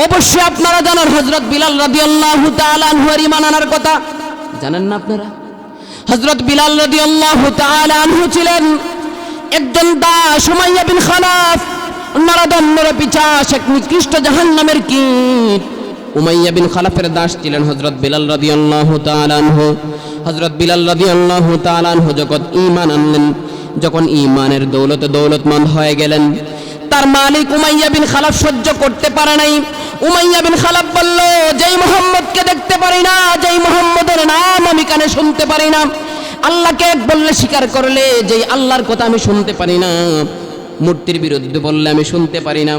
অবশ্যই আপনারা জানেন হযরত বিলাল রাদিয়াল্লাহু তাআলা আনহুর ঈমান আনার কথা জানেন না আপনারা? হযরত বিলাল রাদিয়াল্লাহু তাআলা আনহু ছিলেন একজন দাস, উমাইয়া বিন খালাফ, নরদম্বর পিশাচ, এক নিকৃষ্ট জাহান্নামের কীট। উমাইয়া বিন খালাফের দাস ছিলেন হযরত বিলাল রাদিয়াল্লাহু তাআলা আনহু। হযরত বিলাল রাদিয়াল্লাহু তাআলা আনহু যখন ঈমান আনলেন, যখন ঈমানের দৌলতে দৌলতমন্দ হয়ে গেলেন, তার মালিক উমাইয়া বিন খালাফ সহ্য করতে পারে নাই। উমাইয়া বিন খালাফ বলল, যেই মুহাম্মদকে দেখতে পারি না, যেই মুহাম্মদের নাম আমি কানে শুনতে পারি না, আল্লাহকে এক বললে স্বীকার করলে, যেই আল্লাহর কথা আমি শুনতে পারি না, মূর্তির বিরুদ্ধে বললে আমি শুনতে পারি না,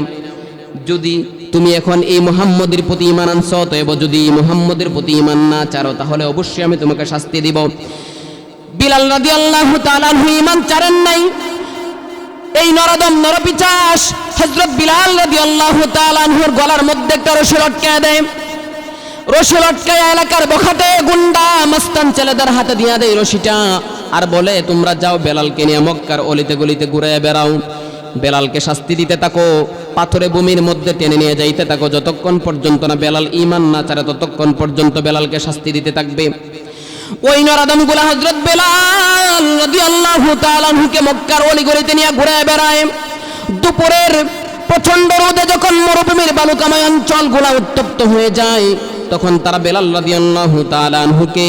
যদি তুমি এখন এই মুহাম্মদের প্রতি ঈমান আনছো, তবে যদি মুহাম্মদের প্রতি ঈমান না চারো, তাহলে অবশ্যই আমি তোমাকে শাস্তি দিব। বিলাল রাদিয়াল্লাহু তাআলা ঈমান চারেন নাই। এই নরদম নরপিশাচ হযরত বিলাল রাদিয়াল্লাহু তাআলা আনহুর গলার মধ্যে একটা রশি লটকায় দেয়। রশি লটকায় এলাকার বখাটে গুন্ডা মস্তান ছেলেদের হাতে দিয়া দেয় রশিটা, আর বলে, তোমরা যাও বেলালকে নিয়ে মক্কার অলিতে গলিতে ঘুরে বেড়াও, বেলালকে শাস্তি দিতে থাকো, পাথরে ভূমির মধ্যে টেনে নিয়ে যাইতে থাকো, যতক্ষণ পর্যন্ত না বেলাল ঈমান না ছাড়ে ততক্ষণ পর্যন্ত বেলালকে শাস্তি দিতে থাকবে। ওই নরাদমগুলা হযরত বেলাল রাদিয়াল্লাহু তাআলা আনহুকে মক্কার অলিগলিতে নিয়ে ঘুরে বেড়ায়। দুপুরের প্রচন্ড রোদে যখন মরুভূমির বালুকাময় অঞ্চলগুলা উত্তপ্ত হয়ে যায়, তখন তারা বেলাল রাদিয়াল্লাহু তাআলা আনহুকে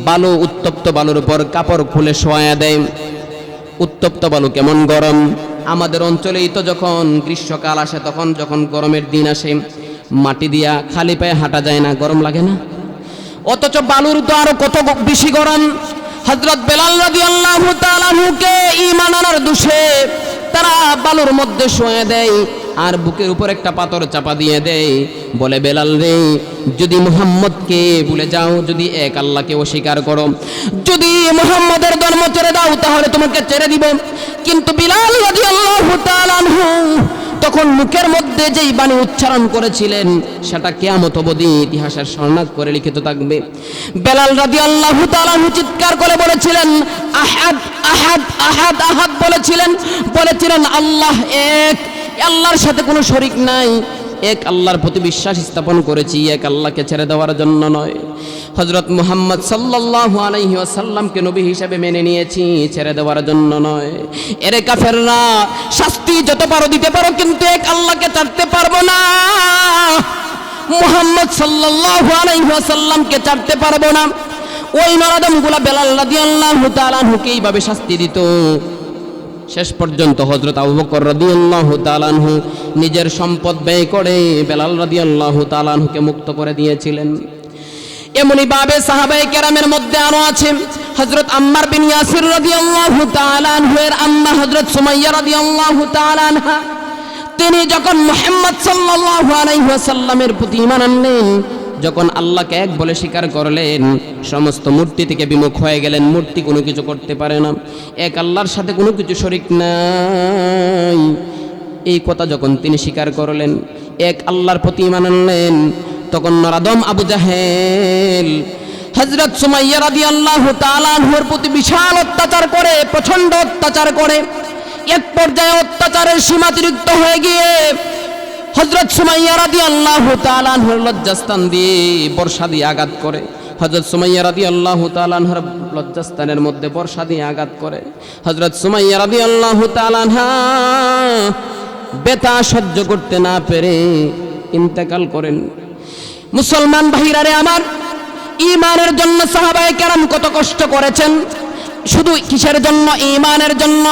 বালু, উত্তপ্ত বালুর উপর কাপড় খুলে শোয়া দেয়। উত্তপ্ত বালু কেমন গরম! আমাদের অঞ্চলেই তো যখন গ্রীষ্মকাল আসে, তখন যখন গরমের দিন আসে, মাটি দিয়া খালি পায়ে হাঁটা যায় না, গরম লাগে না? অথচ বালুর তো আরো কত বেশি গরম। হযরত বেলাল রাদিয়াল্লাহু তাআলা আনহুকে ঈমান আনার দোষে তারা বালুর মধ্যে শোয়া দেয়, আর বুকের উপর একটা পাথর চাপা দিয়ে দেয়, বলে, বেলাল রে, যদি মুহাম্মদকে ভুলে যাও, যদি এক আল্লাহকে অস্বীকার করো, যদি মুহাম্মদের ধর্ম ছেড়ে দাও, তাহলে তোমাকে ছেড়ে দিব। কিন্তু বিলাল রাদিয়াল্লাহু তাআলা আনহু তখন মুখের মধ্যে যেই বাণী উচ্চারণ করেছিলেন, সেটা কিয়ামত অবধি ইতিহাসের স্বর্ণাক করে লিখিত থাকবে। বেলাল রাদিয়াল্লাহু তাআলা চিৎকার করে বলেছিলেন, আহাদ আহাদ আহাদ আহাদ বলেছিলেন আল্লাহ এক, আল্লাহর সাথে কোনো শরীক নাই। এক আল্লাহর প্রতি বিশ্বাস স্থাপন করেছি, এক আল্লাহকে ছেড়ে দেওয়ার জন্য নয়। হযরত মুহাম্মদ সাল্লাল্লাহু আলাইহি ওয়াসাল্লামকে নবী হিসেবে মেনে নিয়েছি, ছেড়ে দেওয়ার জন্য নয়। এরে কাফেররা, শাস্তি যত পারো দিতে পারো, কিন্তু এক আল্লাহকে ছাড়তে পারবো না। মুহাম্মদ সাল্লাল্লাহু আলাইহি ওয়াসাল্লামকে ছাড়তে পারবো না। ওই নরাদমগুলা বেলাল রাদিয়াল্লাহু তাআলা আনহুকে এইভাবে শাস্তি দিত। শেষ পর্যন্ত হযরত আবু বকর রাদিয়াল্লাহু তাআলা আনহু নিজের সম্পদ ব্যয় করে বেলাল রাদিয়াল্লাহু তাআলা আনহুকে মুক্ত করে দিয়েছিলেন। এমনি ভাবে সাহাবায়ে কেরামের মধ্যে আরো আছে হযরত আম্মার বিন ইয়াসির রাদিয়াল্লাহু তাআলা আনহু এর আম্মা হযরত সুমাইয়া রাদিয়াল্লাহু তাআলা আনহা, তিনি যখন মুহাম্মদ সাল্লাল্লাহু আলাইহি ওয়াসাল্লামের প্রতি ঈমান আনলেন, যখন আল্লাহকে এক বলে স্বীকার করলেন, সমস্ত মূর্তি থেকে বিমুখ হয়ে গেলেন। মূর্তি কোনো কিছু করতে পারে না, এক আল্লাহর সাথে কোনো কিছু শরীক নাই। এই কথা যখন তিনি স্বীকার করলেন, এক আল্লাহর প্রতি ঈমান আনলেন, তখন নরাদম আবু জাহেল হযরত সুমাইয়া রাদিয়াল্লাহু তাআলা আনহার প্রতি বিশাল অত্যাচার করে, প্রচন্ড অত্যাচার করে। এক পর্যায়ে অত্যাচারের সীমাতিরিক্ত হয়ে গিয়ে হযরত সুমাইয়া রাদিয়াল্লাহু তাআলা আনহার লজ্জাস্থান দিয়ে বর্ষা দিয়ে আঘাত করে। হযরত সুমাইয়া রাদিয়াল্লাহু তাআলা আনহার লজ্জাস্থানের মধ্যে বর্ষা দিয়ে আঘাত করে। হযরত সুমাইয়া রাদিয়াল্লাহু তাআলা আনহা ব্যথা সহ্য করতে না পেরে ইন্তেকাল করেন। মুসলমান ভাইরা রে আমার, ঈমানের জন্য সাহাবায়ে কেরাম কত কষ্ট করেছেন। শুধু কিসের জন্য? ঈমানের জন্য।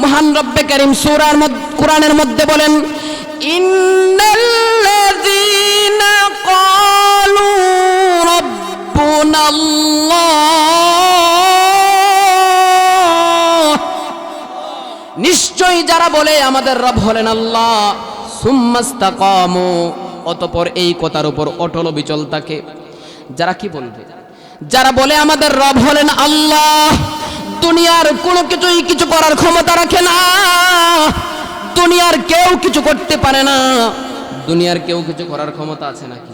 মহান রব্বে কারীম সূরার কোরআনের মধ্যে বলেন, ইন্নাল্লাযীনা ক্বালু রাব্বুনাল্লাহ, নিশ্চয়ই যারা বলে আমাদের রব হলেন আল্লাহ, সুম্মাস্তাকামু, অতঃপর এই কথার উপর অটল বিচল থাকে। যারা কি বলবে? যারা বলে আমাদের রব হলেন আল্লাহ, দুনিয়ার কোনো কিছুই কিছু করার ক্ষমতা রাখে না, দুনিয়ার কেউ কিছু করতে পারে না। দুনিয়ার কেউ কিছু করার ক্ষমতা আছে নাকি?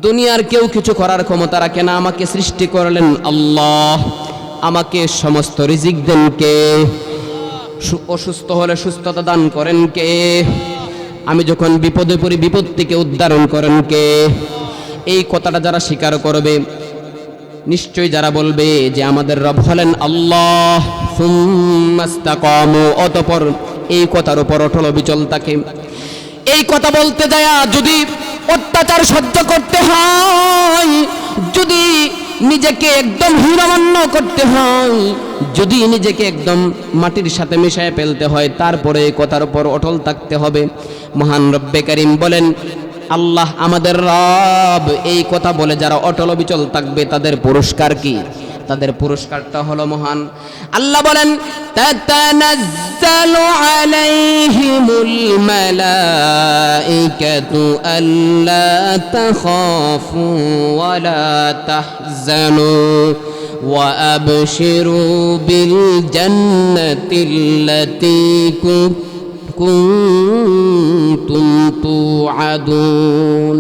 দুনিয়ার কেউ কিছু করার ক্ষমতা রাখে না। আমাকে সৃষ্টি করলেন আল্লাহ, আমাকে সমস্ত রিজিক দেন কে? অসুস্থ হলে সুস্থতা দান করেন কে? আমি যখন বিপদে পড়ি বিপদ থেকে উদ্ধারণ করেন কে? এই কথাটা যারা স্বীকার করবে, নিশ্চয়ই যারা বলবে যে আমাদের রব হলেন আল্লাহ, সুম্মাস্তাকামু, অতঃপর এই কথার উপর অটল অবিচল থাকে। এই কথা বলতে যায় যদি অত্যাচার সহ্য করতে হয়, যদি নিজেকে একদম হীনমন্য করতে হয়, যদি নিজেকে একদম মাটির সাথে মিশিয়ে ফেলতে হয়, তারপরে এই কথার উপর অটল থাকতে হবে। মহান রব্বে কারীম বলেন, আল্লাহ আমাদের রব, এই কথা বলে যারা অটল অবিচল থাকবে তাদের পুরস্কার কি? তাদের পুরস্কারটা হলো মহান। আল্লাহ বলেন, তাতানাজ্জালু আলাইহিমুল মালাইকাতু আল্লা তাখাফু ওয়া লা তাহজানু ওয়া আবশিরু বিল জান্নাতিল্লাতী কুনতুম তুআদুন।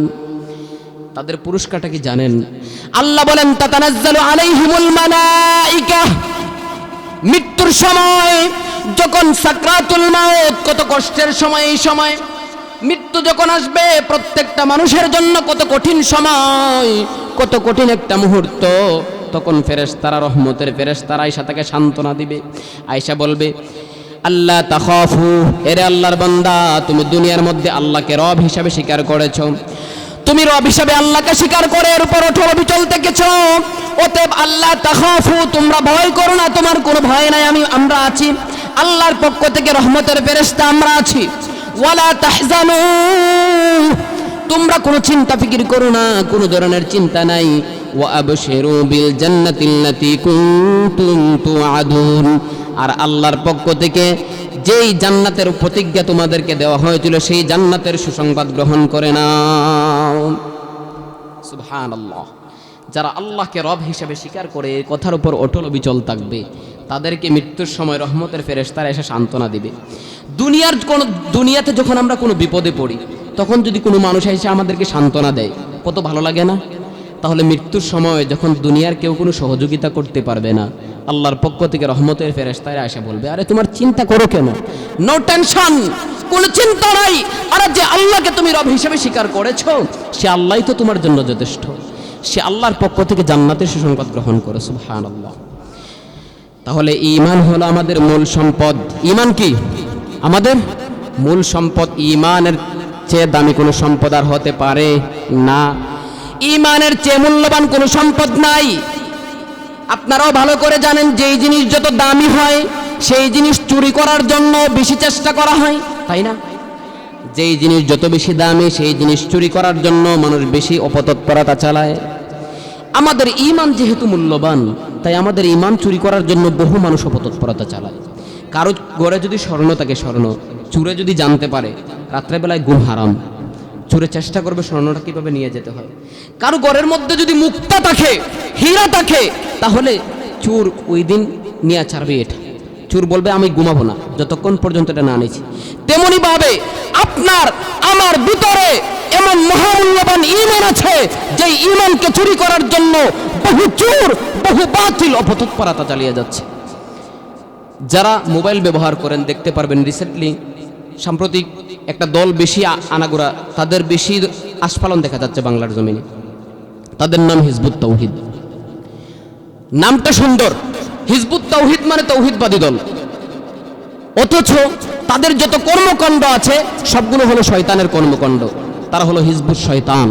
তাদের পুরস্কারটা কি জানেন? আল্লাহ বলেন, তাতানাজ্জালু আলাইহিমুল মালাইকা, মৃত্যুর সময় যখন সাকরাতুল মাউত, কত কষ্টের সময়, এই সময় মৃত্যু যখন আসবে প্রত্যেকটা মানুষের জন্য কত কঠিন সময়, কত কঠিন একটা মুহূর্ত, তখন ফেরেশতারা, রহমতের ফেরেশতারা আয়েশা তাকে সান্ত্বনা দিবে। আয়েশা বলবে, আল্লাহ তাখাফু, এরে আল্লাহর বান্দা, তুমি দুনিয়ার মধ্যে আল্লাহকে রব হিসাবে স্বীকার করেছো, তুমি রব হিসাবে আল্লাহকে স্বীকার করে এর উপর অটল অবিচল থেকেছো, অতএব আল্লাহ তাখাফু, তোমরা ভয় করো না, তোমার কোনো ভয় নাই, আমরা আছি, আল্লাহর পক্ষ থেকে রহমতের ফেরেশতা আমরা আছি। ওয়ালা তাহজানু, তোমরা কোনো চিন্তা ফিকির করো না, কোনো ধরনের চিন্তা নাই। ওয়া আবশিরু বিল জান্নাতিল্লাতী কুনতুম তুআদুন, আর আল্লাহর পক্ষ থেকে যেই জান্নাতের প্রতিজ্ঞা তোমাদেরকে দেওয়া হয়েছিল সেই জান্নাতের সুসংবাদ গ্রহণ করে নাও। সুবহানাল্লাহ। যারা আল্লাহকে রব হিসেবে স্বীকার করে এই কথার উপর অটল অবিচল থাকবে, তাদেরকে মৃত্যুর সময় রহমতের ফেরেশতারা এসে সান্ত্বনা দিবে। দুনিয়াতে যখন আমরা কোনো বিপদে পড়ি, তখন যদি কোনো মানুষ এসে আমাদেরকে সান্ত্বনা দেয়, কত ভালো লাগে না? তাহলে মৃত্যুর সময় যখন দুনিয়ার কেউ কোনো সহযোগিতা করতে পারবে না, আল্লাহর পক্ষ থেকে রহমতের ফেরেশতারা এসে বলবে, আরে তোমার চিন্তা করো কেন, নো টেনশন, কোনো চিন্তা নাই। আর যে আল্লাহকে তুমি রব হিসেবে স্বীকার করেছো, সে আল্লাহই তো তোমার জন্য যথেষ্ট। সে আল্লাহর পক্ষ থেকে জান্নাতের সুসংবাদ গ্রহণ করে, সুবহানাল্লাহ। তাহলে ঈমান হলো আমাদের মূল সম্পদ। ঈমান কি আমাদের মূল সম্পদ। ঈমানের চেয়ে দামি কোনো সম্পদ আর হতে পারে না। ঈমানের চেয়ে মূল্যবান কোনো সম্পদ নাই। আপনারাও ভালো করে জানেন, যেই জিনিস যত দামি হয় সেই জিনিস চুরি করার জন্য বেশি চেষ্টা করা হয়, তাই না? যেই জিনিস যত বেশি দামি সেই জিনিস চুরি করার জন্য মানুষ বেশি অপতৎপরতা চালায়। আমাদের ঈমান যেহেতু মূল্যবান, তাই আমাদের ঈমান চুরি করার জন্য বহু মানুষ অপতৎপরতা চালায়। কারো ঘরে যদি স্বর্ণ থাকে, স্বর্ণ চুরে যদি জানতে পারে, রাত্রেবেলায় ঘুম হারাম, চুরে চেষ্টা করবে স্বর্ণটা কিভাবে নিয়ে যেতে হয়। কারো ঘরের মধ্যে যদি মুক্তা থাকে, হীরা থাকে, তাহলে চুর ওই দিন নিয়ে ছাড়বে। এটা চুর বলবে আমি ঘুমাবো না যতক্ষণ পর্যন্ত এটা না নিয়েছি। তেমনি ভাবে আপনার আমার ভিতরে এমন মহামূল্যবান ঈমান আছে, যে ঈমানকে চুরি করার জন্য বহু চোর, বহু বাতিল অপতৎপরতা চালিয়ে যাচ্ছে। যারা মোবাইল ব্যবহার করেন দেখতে পারবেন, রিসেন্টলি সাম্প্রতিক একটা দল বেশি আনাগোড়া, তাদের বেশি আস্ফালন দেখা যাচ্ছে বাংলার জমিনে। তাদের নাম হিজবুত তাওহীদ। নামটা সুন্দর, হিজবুত তাওহীদ মানে তাওহীদবাদী দল। অথচ তাদের যত কর্মকাণ্ড আছে সবগুলো হলো শয়তানের কর্মকাণ্ড। তারা হলো হিজবুত শয়তান।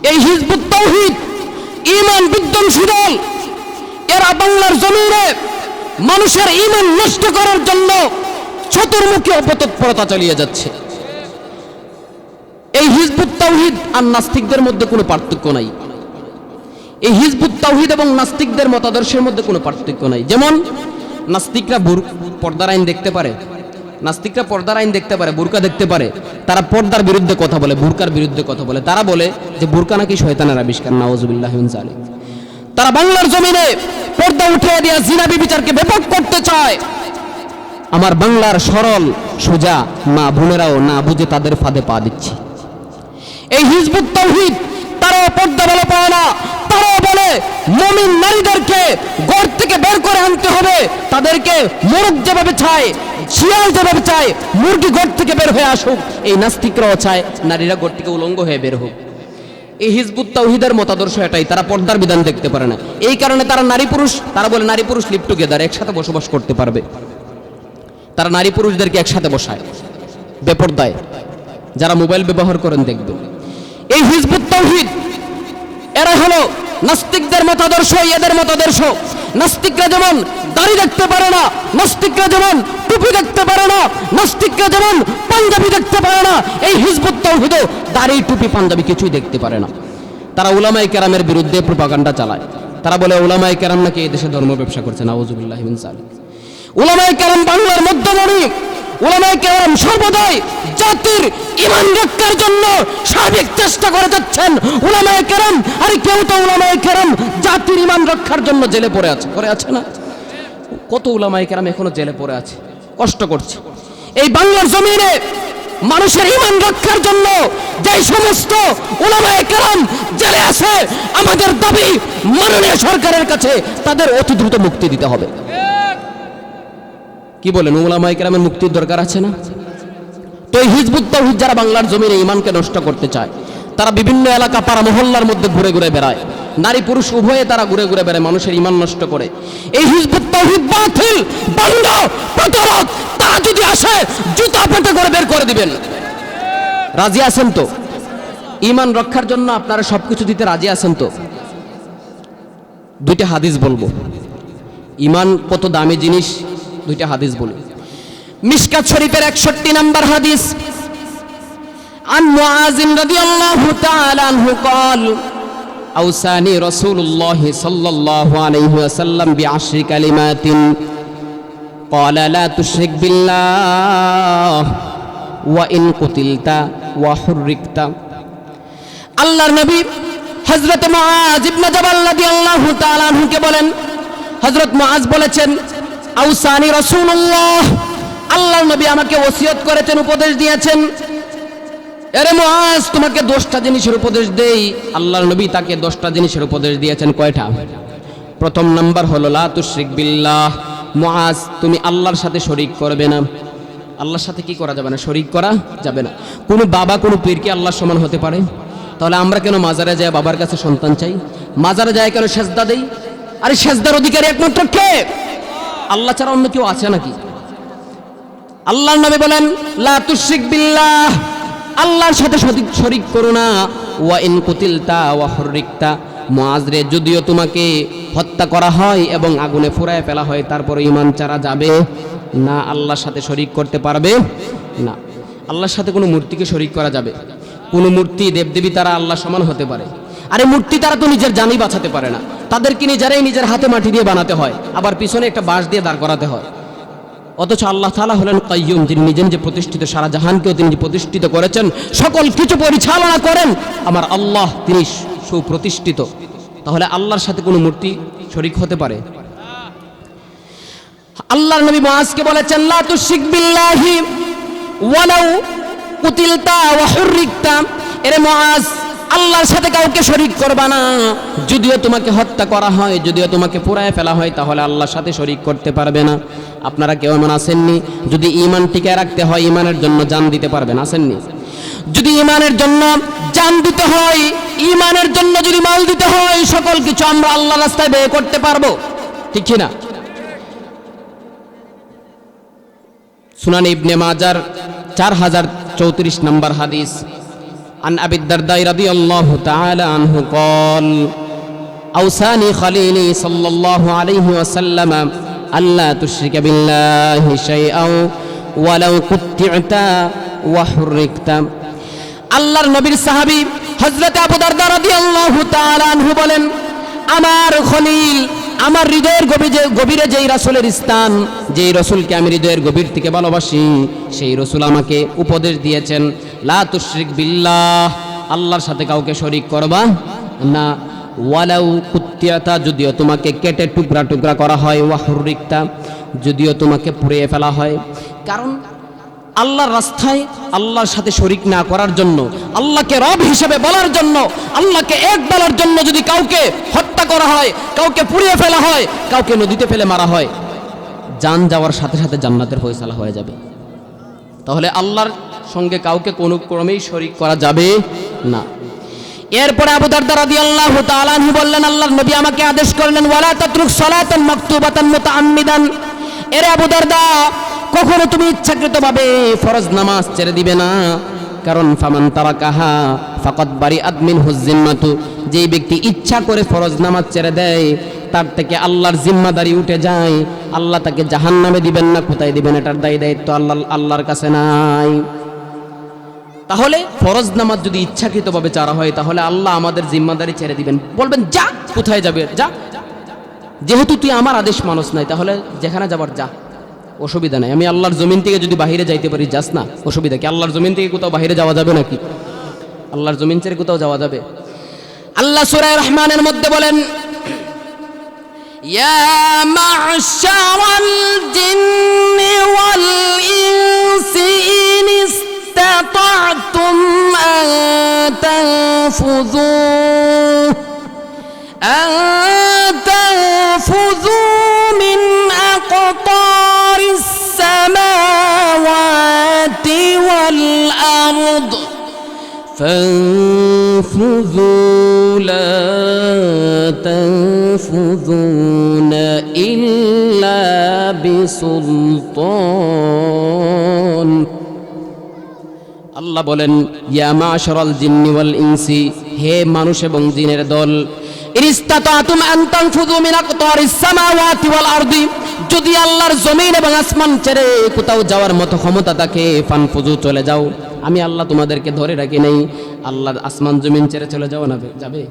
এই হিজবুত তাওহীদ ঈমান বিধ্বংসী দল। এরা বাংলার জমিনে মানুষের ঈমান নষ্ট করার জন্য চতুর্মুখী অপতৎপরতা চালিয়ে যাচ্ছে। এই হিজবুত তাওহীদ আর নাস্তিকদের মধ্যে কোনো পার্থক্য নাই। এই হিজবুত তাওহীদ এবং নাস্তিকদের মতাদর্শের মধ্যে কোনো পার্থক্য নাই। যেমন নাস্তিকরা পর্দার আইন দেখতে পারে, নাস্তিকরা পর্দার আইন দেখতে পারে, বুরকা দেখতে পারে। তারা পর্দার বিরুদ্ধে কথা বলে, বুরকার বিরুদ্ধে কথা বলে। তারা বলে যে বুরকা নাকি শয়তানের আবিষ্কার, নাউযুবিল্লাহি মিন যালিক। তারা বাংলার জমিনে পর্দা উঠিয়ে দিয়ে জিনা বিচারকে ব্যাপক করতে চায়। আমার বাংলার সরল সোজা মা বোনেরাও না বুঝে তাদের ফাঁদে পা দিচ্ছে। এই হিজবুত তাওহীদ তারাও পর্দা বলে পায় না। তারাও বলে মুমিন নারীদেরকে ঘর থেকে বের করে আনতে হবে। তাদেরকে মোরগ যেভাবে চায়, শিয়াল যেভাবে চায়, মুরগি ঘর থেকে বের হয়ে আসুক। এই নাস্তিকরাও চায় নারীরা ঘর থেকে উলঙ্গ হয়ে বের হোক। এই হিজবুত তাওহীদের মতাদর্শ এটাই। তারা পর্দার বিধান দেখতে পারে না। এই কারণে তারা নারী পুরুষ, তারা বলে নারী পুরুষ লিভ টুগেদার, একসাথে বসবাস করতে পারবে। তারা নারী পুরুষদেরকে একসাথে বসায় বেপরদায়। যারা মোবাইল ব্যবহার করেন দেখবেন। এই হিজবুত তাওহীদ এরা হলো নাস্তিকদের মতাদর্শ, এদের মতাদর্শ। নাস্তিকরা যেমন দাড়ি দেখতে পারে না, নাস্তিকরা যেমন টুপি দেখতে পারে না, নাস্তিকরা যেমন পাঞ্জাবি দেখতে পারে না, এই হিজবুত তাওহীদও দাড়ি টুপি পাঞ্জাবি কিছুই দেখতে পারে না। তারা উলামায়ে কেরামের বিরুদ্ধে প্রোপাগান্ডা চালায়। তারা বলে উলামায়ে কেরাম নাকি এই দেশে ধর্ম ব্যবসা করছে, নাউযুবিল্লাহি মিন যালিক। উলামায়ে কেরাম বাংলার মধ্যমণি। উলামায়ে কেরাম সর্বদাই জাতির ঈমান রক্ষার জন্য সার্বিক চেষ্টা করে যাচ্ছেন। উলামায়ে কেরাম, আর কেউ তো উলামায়ে কেরাম জাতির ঈমান রক্ষার জন্য জেলে পড়ে আছে না? কত উলামায়ে কেরাম এখনো জেলে পড়ে আছে, কষ্ট করছে। এই বাংলার জমিনে মানুষের ঈমান রক্ষার জন্য যে সমস্ত উলামায়ে কেরাম জেলে আছে, আমাদের দাবি মাননীয় সরকারের কাছে তাদের অতি দ্রুত মুক্তি দিতে হবে। কি বলেন, উলামায়ে কেরামের মুক্তির দরকার আছে না? তো এই হিজবুত তাওহীদ যারা বাংলার জমিনে ঈমানকে নষ্ট করতে চায়, তারা বিভিন্ন এলাকা পাড়া মহল্লার মধ্যে ঘুরে ঘুরে বেড়ায়। নারী পুরুষ উভয়ে তারা ঘুরে ঘুরে বেড়ায়, মানুষের ঈমান নষ্ট করে। এই হিজবুত তাওহীদ বাতিল, বন্ধ, প্রতিরোধ। তারা যদি আসে জুতা পেটে করে বের করে দিবেন। রাজি আছেন তো? ঈমান রক্ষার জন্য আপনারা সবকিছু দিতে রাজি আছেন তো? দুইটা হাদিস বলবো। ঈমান কত দামি জিনিস, দুইটা হাদিস বলি। মিশকাত শরীফের 61 নম্বর হাদিস। আন মুআয রাদিয়াল্লাহু তাআলা আনহু قال আওসানি রাসূলুল্লাহ সাল্লাল্লাহু আলাইহি ওয়াসাল্লাম বিআশরি কালিমাতিন قال لا تشرك بالله وإن قتلت وحرقت। আল্লাহর নবী হযরত মুআয ইবনে জাবাল রাদিয়াল্লাহু তাআলা আনহু কে বলেন, হযরত মুআয বলেছেন, আওসানি রাসূলুল্লাহ, আল্লাহর নবী আমাকে ওসিয়ত করেছেন, উপদেশ দিয়েছেন। এরে মুআয, তোমাকে 10টা জিনিসের উপদেশ দেই। আল্লাহর নবী তাকে 10টা জিনিসের উপদেশ দিয়েছেন। কয়টা? প্রথম নাম্বার হলো লা তুশরিক বিল্লাহ, মুআয তুমি আল্লাহর সাথে শরীক করবে না। আল্লাহর সাথে কি করা যাবে না? শরীক করা যাবে না। কোনো বাবা কোনো পীর কি আল্লাহর সমান হতে পারে? তাহলে আমরা কেন মাজারে যায় বাবার কাছে সন্তান চাই? মাজারে যায় কেন সেজদা দেই? আরে সেজদার অধিকারী একমাত্র কে? আল্লাহ ছাড়া অন্য কেউ আছে নাকি? আল্লাহর নবী বলেন লা তুশরিক বিল্লাহ, আল্লাহর সাথে শরীক করো না। ওয়া ইন কুতিলতা ওয়া হুররিকতা, মুআজ রে যদিও তোমাকে হত্যা করা হয় এবং আগুনে পুড়ায় ফেলা হয় তারপরে ঈমান ছাড়া যাবে না, আল্লাহর সাথে শরীক করতে পারবে না। আল্লাহর সাথে কোনো মূর্তিকে শরীক করা যাবে? কোনো মূর্তি দেবদেবী তারা আল্লাহ সমান হতে পারে? আরে মূর্তি তারা তো নিজের জানই বাঁচাতে পারে না, তাদেরকে নিজেরাই নিজের হাতে মাটি দিয়ে বানাতে হয়, আবার পিছনে একটা বাঁশ দিয়ে দাঁড় করাতে হয়। অথচ আল্লাহ তাআলা হলেন কাইয়ুম, যিনি নিজে নিজে প্রতিষ্ঠিত, সারা জাহানকেও তিনি প্রতিষ্ঠিত করেছেন, সকল কিছু পরিচালনা করেন আমার আল্লাহ, তিনি সুপ্রতিষ্ঠিত। তাহলে আল্লাহর সাথে কোনো মূর্তি শরীক হতে পারে? আল্লাহর নবী মুআজকে বলেছেন লা তুশরিক বিল্লাহি ওয়ালাউ কুতিলতা ওয়া হুররিকতা, এরে মুআজ আল্লাহর সাথে কাউকে শরীক করবা না, যদিও তোমাকে হত্যা করা হয়, যদিও তোমাকে পুড়ায় ফেলা হয়, তাহলে আল্লাহর সাথে শরীক করতে পারবে না। আপনারা কেউ এমন আসেননি যদি ঈমান টিকায় রাখতে হয় ঈমানের জন্য জান দিতে পারবেন? আসেননি? যদি ঈমানের জন্য জান দিতে হয়, ঈমানের জন্য যদি মাল দিতে হয়, সকল কিছু আমরা আল্লাহর রাস্তায় ব্যয় করতে পারবো, ঠিক কি না? সুনান ইবনে মাজার 4034 নম্বর হাদিস, عن أبي الدرداء رضي الله تعالى عنه قال أوصاني خليلي صلى الله عليه وسلم ألا تشرك بالله شيئا ولو قطعت وحركت। আল্লাহর নবীর সাহাবী হযরত আবু দারদা রাদিয়াল্লাহু তাআলা আনহু বলেন, আমার খলিল, আমার হৃদয়ের গভীরে যেই রাসূলের স্থান, যেই রাসূলকে আমি হৃদয়ের গভীর থেকে ভালোবাসি, সেই রাসূল আমাকে উপদেশ দিয়েছেন লা তুশরিক বিল্লাহ, আল্লাহর সাথে কাউকে শরীক করবা না। ওয়ালাউ কুতিয়াতা, যদিও তোমাকে কেটে টুকরা টুকরা করা হয়, ওয়া হুররিকতা, যদিও তোমাকে পুড়িয়ে ফেলা হয়। কারণ আল্লাহর রাস্তায় আল্লাহর সাথে শরীক না করার জন্য, আল্লাহকে রব হিসেবে বলার জন্য, আল্লাহকে এক বলার জন্য যদি কাউকে হত্যা করা হয়, কাউকে পুড়িয়ে ফেলা হয়, কাউকে নদীতে ফেলে মারা হয়, জান যাওয়ার সাথে সাথে জান্নাতের ফয়সালা হয়ে যাবে। তাহলে আল্লাহর সঙ্গে কাউকে কোনো ক্রমেই শরীক করা যাবে না। এরপরে আবু দারদা রাদিয়াল্লাহু তাআলা আনহু বললেন, আল্লাহর নবী আমাকে আদেশ করলেন ওয়ালা তাতরুক সালাতান মাকতুবাতান মুতাআম্মিদান, এরে আবু দারদা কখনো তুমি ইচ্ছাকৃতভাবে ফরজ নামাজ ছেড়ে দিবে না। কারণ ফামান তারাকাহা ফাকাদ বারিআত মিনহু যিম্মাতু, যেই ব্যক্তি ইচ্ছা করে ফরজ নামাজ ছেড়ে দেয় তার থেকে আল্লাহর জিম্মাদারি উঠে যায়, আল্লাহ তাকে জাহান্নামে দিবেন না, কোথায় দিবেন এটার দায়িত্ব আল্লাহর কাছে নাই। তাহলে ফরজ নামাজ যদি ইচ্ছাকৃতভাবে ছাড়া হয় তাহলে আল্লাহ আমাদের জিম্মাদারি ছেড়ে দিবেন, বলবেন যা, কোথায় যাবে যা, যেহেতু তুই আমার আদেশ মানুষ নাই, তাহলে যেখানে যাবার যা, অসুবিধা নাই। আমি আল্লাহর জমিন থেকে যদি বাহিরে যাইতে পারি যাস না, অসুবিধা কি? আল্লাহর জমিন থেকে কোথাও বাহিরে যাওয়া যাবে নাকি? আল্লাহর জমিন ছেড়ে কোথাও যাওয়া যাবে? আল্লাহ সূরা রহমানের মধ্যে বলেন ইয়া মা'শারাল জিন্নি ওয়াল ইনসি ইন ইসতাতা'তুম আন তানফুযু মিন আকতারিস সামাওয়াতি ওয়াল আরদ فانفذوا لا تنفذون إلا بسلطان। আল্লাহ বলেন ইয়া মাশারাল জিন্নি ওয়াল ইনসি, হে মানুষ এবং জিনের দল, ইস্তাতাতুম আন তানফুযু মিন আকতারিস সামাওয়াতি ওয়াল আরদি, যদি আল্লাহর জমিন এবং আসমান ছেড়ে কোথাও যাওয়ার মতো ক্ষমতা থাকে, ফানফুযু চলে যাও, আমি আল্লাহ তোমাদেরকে ধরে রাখি নাই। আল্লাহর আসমান জমিন ছেড়ে চলে যাও না, যাবে?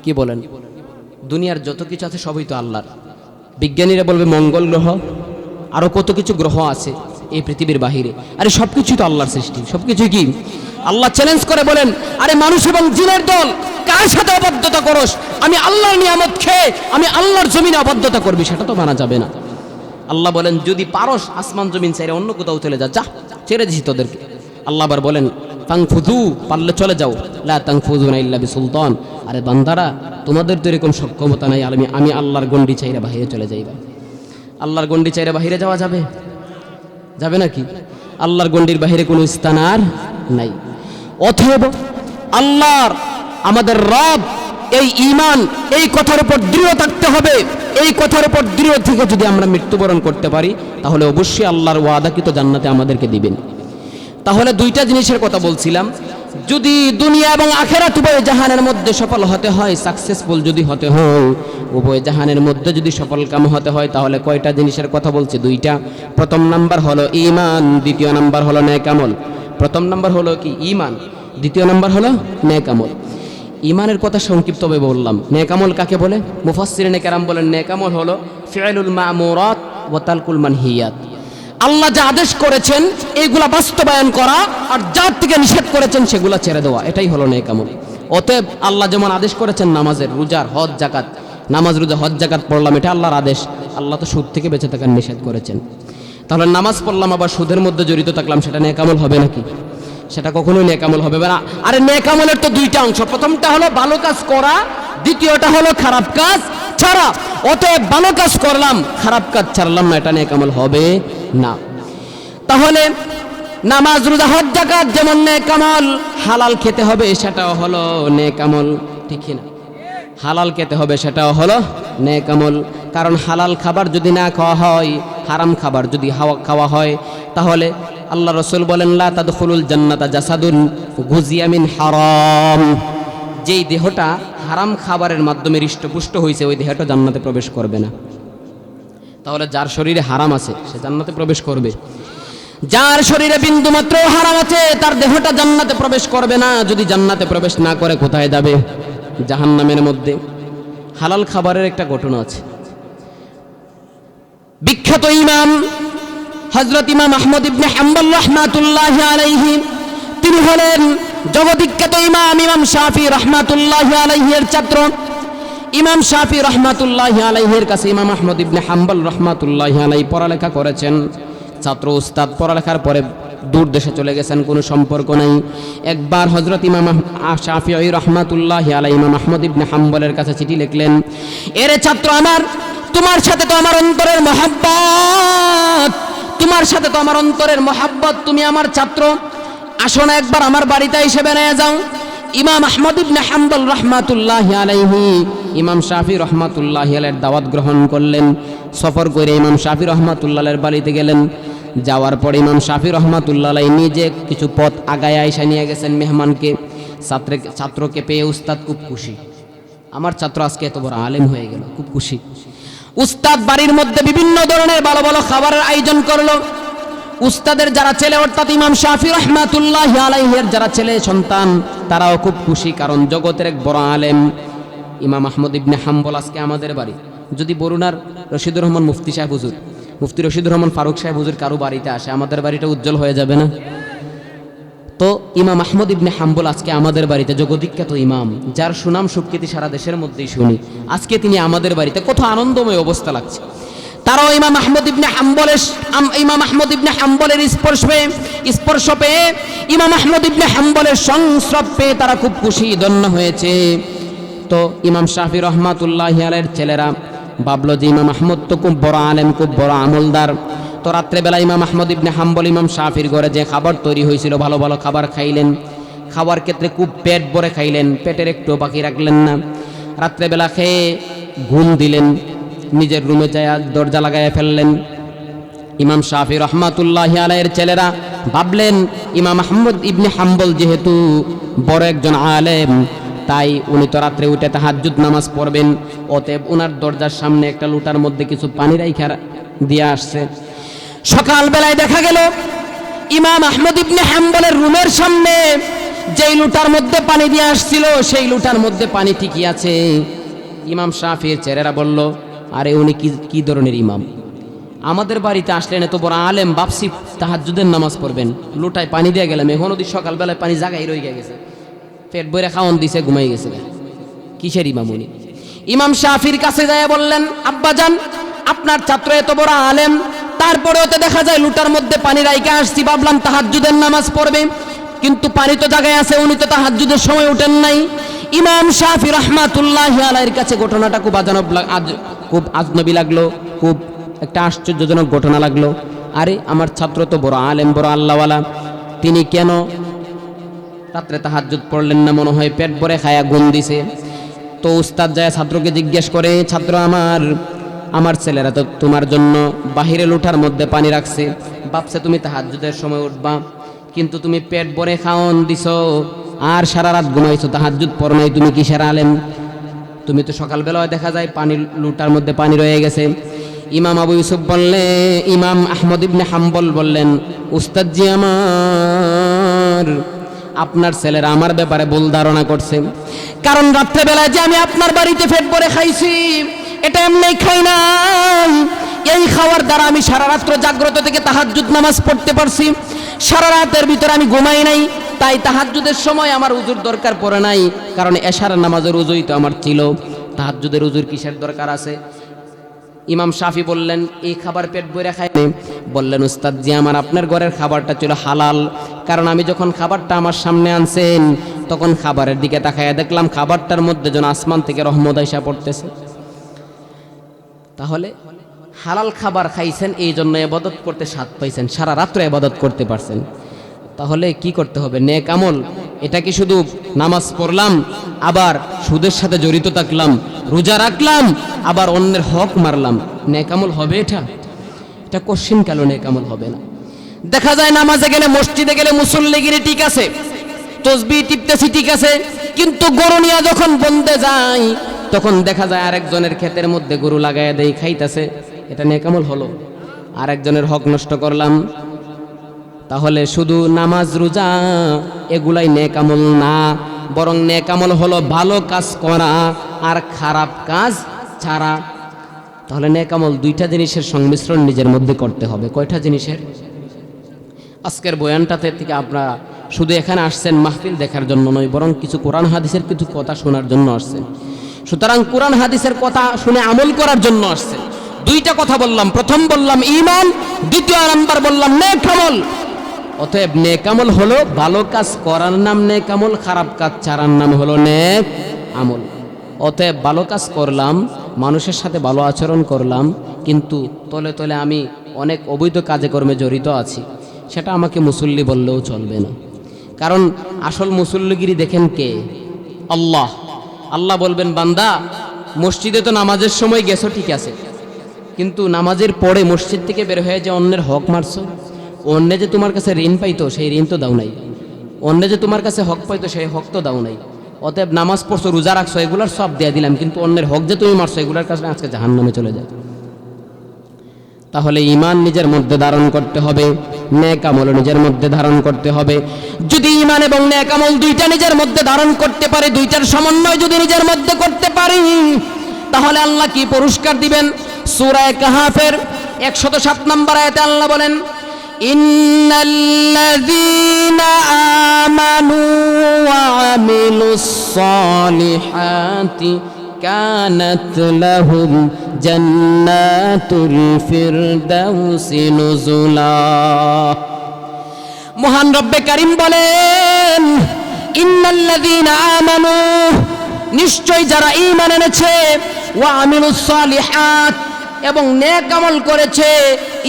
কি বলেন? দুনিয়ার যত কিছু আছে সবই তো আল্লাহর। বিজ্ঞানীরা বলবে মঙ্গল গ্রহ, আরো কত কিছু গ্রহ আছে এই পৃথিবীর বাহিরে, আরে সবকিছু তো আল্লাহর সৃষ্টি, সবকিছু কি আল্লাহ চ্যালেঞ্জ করে বলেন, আরে মানুষ এবং জিনের দল কার সাথে অবাধ্যতা করস? আমি আল্লাহর নিয়ামত খেয়ে আমি আল্লাহর জমিনে অবাধ্যতা করবি, সেটা তো মানা যাবে না। আল্লাহ বলেন যদি পারস আসমান জমিন ছেড়ে অন্য কোথাও চলে যা, যা, ছেড়ে দিছি তোদেরকে। আল্লাহ আবার বলেন তানফুযু, পারলে চলে যাও, লা তানফুযুনা ইল্লা বিসুলতান, আরে বান্দারা তোমাদের তো এরকম সক্ষমতা নাই, আমি আল্লাহর গণ্ডি চাইরা বাহিরে চলে যাইবা। আল্লাহর গণ্ডি চাইরা বাহিরে যাওয়া যাবে? যাবে নাকি? আল্লাহর গণ্ডির বাহিরে কোনো স্থান আর নাই। অতএব আল্লাহর আমাদের রব এই ঈমান এই কথার উপর দৃঢ় থাকতে হবে। এই কথার উপর দৃঢ় থেকে যদি আমরা মৃত্যুবরণ করতে পারি তাহলে অবশ্যই আল্লাহর ওয়াদাকৃত জান্নাতে আমাদেরকে দিবেন। তাহলে দুইটা জিনিসের কথা বলছিলাম, যদি দুনিয়া এবং আখিরাত উভয় জাহানের মধ্যে সফল হতে হয়, সাকসেসফুল যদি হতে হয়, উভয় জাহানের মধ্যে যদি সফলকাম হতে হয়, তাহলে কয়টা জিনিসের কথা বলছে? দুইটা। প্রথম নাম্বার হলো ঈমান, দ্বিতীয় নাম্বার হলো নেক আমল। প্রথম নাম্বার হলো কি? ঈমান। দ্বিতীয় নাম্বার হলো নেক আমল। ঈমানের কথা সংক্ষিপ্তভাবে বললাম। নেক আমল কাকে বলে? মুফাসসিরিনে কেরাম বলেন নেক আমল হলো ফি'লুল মা'মুরাত ওয়া তারকুল মানহিয়াত। আল্লাহ যা আদেশ করেছেন এইগুলা বাস্তবায়ন করা, আর যা থেকে নিষেধ করেছেন সেগুলা ছেড়ে দেওয়া, এটাই হলো নেক আমল। অতএব আল্লাহ যেমন আদেশ করেছেন নামাজের, রোজার, হজ, যাকাত, নামাজ, রোজা, হজ, যাকাত পড়লাম, এটা আল্লাহর আদেশ। আল্লাহ তো সুদ থেকে বেঁচে থাকার নিষেধ করেছেন। তাহলে নামাজ পড়লাম আবার সুদের মধ্যে জড়িত থাকলাম, সেটা নেক আমল হবে নাকি? সেটা কখনোই নেক আমল হবে না। আরে নেক আমলের তো দুইটা অংশ, প্রথমটা হলো ভালো কাজ করা, দ্বিতীয়টা হলো খারাপ কাজ ছাড়া। অতএব ভালো কাজ করলাম, খারাপ কাজ ছাড়লাম না, এটা নেক আমল হবে না। তাহলে নামাজ, রোজা, হজ, যাকাত যেমন নেক আমল, হালাল খেতে হবে সেটাও হলো নেক আমল, ঠিক না? হালাল খেতে হবে সেটাও হলো নেক আমল। কারণ হালাল খাবার যদি না খাওয়া হয়, হারাম খাবার যদি খাওয়া হয়, তাহলে আল্লাহ রাসূল বলেন লা তাদখুলুল জান্নাতা জাসাদুন গুজিয়া মিন হারাম। যেই দেহটা হারাম খাবারের মাধ্যমে হৃষ্টপুষ্ট হয়েছে, ওই দেহটা জান্নাতে প্রবেশ করবে না। তাহলে যার শরীরে হারাম আছে সে জান্নাতে প্রবেশ করবে? যার শরীরে বিন্দু মাত্র হারাম আছে তার দেহটা জান্নাতে প্রবেশ করবে না। যদি জান্নাতে প্রবেশ না করে কোথায় যাবে? জাহান্নামের মধ্যে। হালাল খাবারের একটা ঘটনা আছে। বিখ্যাত ইমাম হযরত ইমাম আহমদ ইবনে হাম্বল রাহমাতুল্লাহি আলাইহি, তিনি হলেন জগদ্বিখ্যাত ইমাম ইমাম শাফি রাহমাতুল্লাহি আলাইহি এর ছাত্র। ইমাম শাফি রাহমাতুল্লাহি আলাইহির কাছে ইমাম আহমদ ইবনে হাম্বল রাহমাতুল্লাহি আলাইহি পড়ালেখা করেছেন। ছাত্র উস্তাদ, পড়ালেখার পরে দূর দেশে চলে গেছেন, কোনো সম্পর্ক নাই। একবার হযরত ইমাম শাফিঈ রাহমাতুল্লাহি আলাইহি ইমাম আহমদ ইবনে হাম্বলের কাছে চিঠি লিখলেন, এরে ছাত্র আমার, তোমার সাথে তো আমার অন্তরের মহব্বত, তোমার সাথে তো আমার অন্তরের মহব্বত, তুমি আমার ছাত্র, আসো না একবার আমার বাড়িতে এসে বেড়ায় যাও। ইমাম আহমদ ইবনে হাম্বল রাহমাতুল্লাহি আলাইহি ইমাম শাফি রাহমাতুল্লাহি আলাইহির দাওয়াত গ্রহণ করলেন। সফর করে ইমাম শাফি রাহমাতুল্লাহি আলাইহির বাড়িতে গেলেন। যাওয়ার পর ইমাম শাফি রাহমাতুল্লাহি আলাইহি নিজে কিছু পথ আগায় আয়সা নিয়ে গেছেন মেহমানকে। ছাত্রকে পেয়ে উস্তাদ খুব খুশি, আমার ছাত্র আজকে এত বড় আলেম হয়ে গেল, খুব খুশি। উস্তাদ বাড়ির মধ্যে বিভিন্ন ধরনের ভালো ভালো খাবারের আয়োজন করলো। উস্তাদের যারা ছেলে, অর্থাৎ ইমাম শাফি রাহমাতুল্লাহি আলাইহির যারা ছেলে সন্তান, তারাও খুব খুশি, কারণ জগতের এক বড় আলেম ইমাম আহমদ ইবনে হাম্বল আজকে আমাদের বাড়ি। যদি বরুণার রশিদুর রহমান মুফতি সাহেব হুজুর, মুফতি রশিদুর রহমান ফারুক সাহেব হুজুর কারো বাড়িতে আসে, আমাদের বাড়িটা উজ্জ্বল হয়ে যাবে না? তো ইমাম আহমদ ইবনে হাম্বল আজকে আমাদের বাড়িতে, জগদ্বিখ্যাত ইমাম, যার সুনাম সুখ্যাতি সারা দেশের মধ্যেই শুনি, আজকে তিনি আমাদের বাড়িতে, কত আনন্দময় অবস্থা লাগছে। তারাও ইমাম আহমদ ইবনে হাম্বলের স্পর্শ পেয়ে ইমাম আহমদ ইবনে হাম্বলের সংস্রব পেয়ে তারা খুব খুশি, ধন্য হয়েছে। তো ইমাম শাফি রাহমাতুল্লাহি আলাইহির ছেলেরা ভাবলো যে ইমাম আহমদ তো খুব বড় আলেম, খুব বড় আমলদার। তো রাত্রেবেলা ইমাম আহমদ ইবনে হাম্বল ইমাম শাফির ঘরে যে খাবার তৈরি হয়েছিল, ভালো ভালো খাবার খাইলেন। খাবার ক্ষেত্রে খুব পেট ভরে খাইলেন, পেটের একটু বাকি রাখলেন না। রাত্রেবেলা খেয়ে ঘুম দিলেন, নিজের রুমে যায় দরজা লাগাইয়া ফেললেন। ইমাম শাফি রাহমাতুল্লাহি আলাইহির ছেলেরা ভাবলেন ইমাম আহমদ ইবনে হাম্বল যেহেতু বড় একজন আলেম, তাই উনি তো রাত্রে উঠে তাহাজ্জুদ নামাজ পড়বেন, অতএব ওনার দরজার সামনে একটা লোটার মধ্যে কিছু পানি রাইখা দিয়ে আসছে। সকালবেলায় দেখা গেল ইমাম আহমদ ইবনে হাম্বলের রুমের সামনে যেই লোটার মধ্যে পানি দিয়ে আসছিল, সেই লোটার মধ্যে পানি ঠিকই আছে। ইমাম শাফির ছেলেরা বলল, আরে উনি কি ধরনের ইমাম, আমাদের বাড়িতে আসলেন, এত বড় আলেম, ভাবছি তাহাজ্জুদের নামাজ পড়বেন, লোটায় পানি দিয়ে গেলাম, এখন ওদের সকালবেলায় পানি জাগাই রয়ে গেছে, পেট বইরে খাওয়ান দিছে, ঘুমাই গেছে, কিসের ইমাম উনি? ইমাম শাফির কাছে যায় বললেন, আব্বাজান, আপনার ছাত্র এত বড় আলেম, তারপরেও তো দেখা যায় লোটার মধ্যে পানি রাইখা আসছি, ভাবলাম তাহাজ্জুদের নামাজ পড়বে, কিন্তু পানি তো জায়গায় আছে, উনি তো তাহাজ্জুদের সময় উঠেন নাই। ইমাম শাফি রাহমাতুল্লাহি আলাইহির কাছে ঘটনাটা খুব আজনবী লাগলো, খুব একটা আশ্চর্যজনক ঘটনা লাগলো। আরে আমার ছাত্র তো বড় আলেম, বড় আল্লাহওয়ালা, তিনি কেন রাত্রে তাহাজ্জুদ পড়লেন না? মনে হয় পেট ভরে খায়া ঘুম দিছে। তো উস্তাদ যায় ছাত্রকে জিজ্ঞেস করে, ছাত্র আমার ছেলেরা তো তোমার জন্য বাহিরে লোটার মধ্যে পানি রাখছে, ভাবছে তুমি তাহাজ্জুদের সময় উঠবা, কিন্তু তুমি পেট ভরে খাওন দিছো আর সারা রাত ঘুমাইছো, তাহাজ্জুদ পড়ো নাই, তুমি কিসের আলেম? তুমি তো সকালবেলায় দেখা যায় পানি লোটার মধ্যে পানি রয়ে গেছে। ইমাম আবু ইউসুফ বললেন, ইমাম আহমদ ইবনে হাম্বল বললেন, উস্তাদজি আপনার ছেলেরা আমার ব্যাপারে ভুল ধারণা করছে, কারণ রাত্রেবেলায় যে আমি আপনার বাড়িতে পেট ভরে খাইছি এটা এমনি খাই নাই, এই খাওয়ার দ্বারা আমি সারা রাত্র জাগ্রত থেকে তাহাজ্জুদ নামাজ পড়তে পারছি, সারা রাতের ভিতরে আমি ঘুমাই নাই, তাই তাহাজ্জুদের সময় আমার উজুর দরকার পড়ে নাই, কারণ এশার নামাজের উজুই তো আমার ছিল, তাহাজ্জুদের উজুর কিসের দরকার আছে? ইমাম শাফি বললেন, এই খাবার পেট ভরে খাইনি। বললেন, উস্তাদ জি আপনার ঘরের খাবারটা ছিল হালাল, কারণ আমি যখন খাবারটা আমার সামনে আনছেন তখন খাবারের দিকে তাকায়া দেখলাম খাবারটার মধ্যে যেন আসমান থেকে রহমত আইসা পড়তেছে। তাহলে হালাল খাবার খাইছেন, এই জন্য ইবাদত করতে স্বাদ পাইছেন, সারা রাত্র ইবাদত করতে পারছেন। তাহলে কি করতে হবে? নেক আমল। এটা কি শুধু নামাজ পড়লাম আবার সুদের সাথে জড়িত থাকলাম, রোজা রাখলাম আবার অন্যের হক মারলাম, নেক আমল হবে? এটা কোশ্চিন কালো নেক আমল হবে না। দেখা যায় নামাজে গেলে, মসজিদে গেলে মুসল্লিগিরি ঠিক আছে, তসবিহ টিপতেছি ঠিক আছে, কিন্তু গরু নিয়ে যখন বন্ধে যায় তখন দেখা যায় আরেকজনের ক্ষেতের মধ্যে গরু লাগাইয়া দেই, খাইতেছে, এটা নেক আমল হলো? আরেকজনের হক নষ্ট করলাম। তাহলে শুধু নামাজ রোজা এগুলাই নেক আমল না, বরং নেক আমল হলো ভালো কাজ করা আর খারাপ কাজ ছাড়া। তাহলে নেক আমল দুইটা জিনিসের সংমিশ্রণ নিজের মধ্যে করতে হবে। কয়টা জিনিসের? আজকের বয়ানটাতে থেকে আপনারা শুধু এখানে আসছেন মাহফিল দেখার জন্য নয়, বরং কিছু কোরআন হাদিসের কিছু কথা শোনার জন্য আসছেন। সুতরাং কোরআন হাদিসের কথা শুনে আমল করার জন্য আসছেন। দুইটা কথা বললাম, প্রথম বললাম ঈমান, দ্বিতীয় নাম্বার বললাম নেক আমল। অতএব নেক আমল হলো ভালো কাজ করার নাম নেক আমল, খারাপ কাজ ছাড়ার নাম হলো নেক আমল। অতএব ভালো কাজ করলাম, মানুষের সাথে ভালো আচরণ করলাম, কিন্তু তলে তলে আমি অনেক অবৈধ কাজে কর্মে জড়িত আছি, সেটা আমাকে মুসল্লি বললেও চলবে না। কারণ আসল মুসল্লিগিরি দেখেন কে? আল্লাহ। আল্লাহ বলবেন, বান্দা মসজিদে তো নামাজের সময় গেছো ঠিক আছে, কিন্তু নামাজের পরে মসজিদ থেকে বের হয়ে যে অন্যের হক মারছো, অন্য যে তোমার কাছে ঋণ পাইতো সেই ঋণ তো দাও নাই, অন্য যে তোমার কাছে হক পাইতো সেই হক তো দাও নাই। অতএব নামাজ পড়ছো, রোজা রাখছো, এগুলার সব দিয়ে দিলাম, কিন্তু অন্যের হক যে তুমি মারছো এগুলার কাছে আজকে জাহান্নামে চলে যায়। তাহলে ঈমান নিজের মধ্যে ধারণ করতে হবে, নেক আমল নিজের মধ্যে ধারণ করতে হবে। যদি ঈমান এবং নেক আমল দুইটা নিজের মধ্যে ধারণ করতে পারে, দুইটার সমন্বয় যদি নিজের মধ্যে করতে পারি, তাহলে আল্লাহ কি পুরস্কার দিবেন? সূরা কাহাফের 107 নম্বর আয়াতে আল্লাহ বলেন, ইন্নাল্লাযীনা আমানু ওয়া আমিলুস সালিহাতি কানাত লাহুম জান্নাতুল ফিরদাউসি নুজুলা। মহান রব্বে কারীম বলেন, ইন্নাল্লাযীনা আমানু, নিশ্চয় যারা ঈমান এনেছে, ওয়া আমিলুস সালিহাত, এবং নেক আমল করেছে,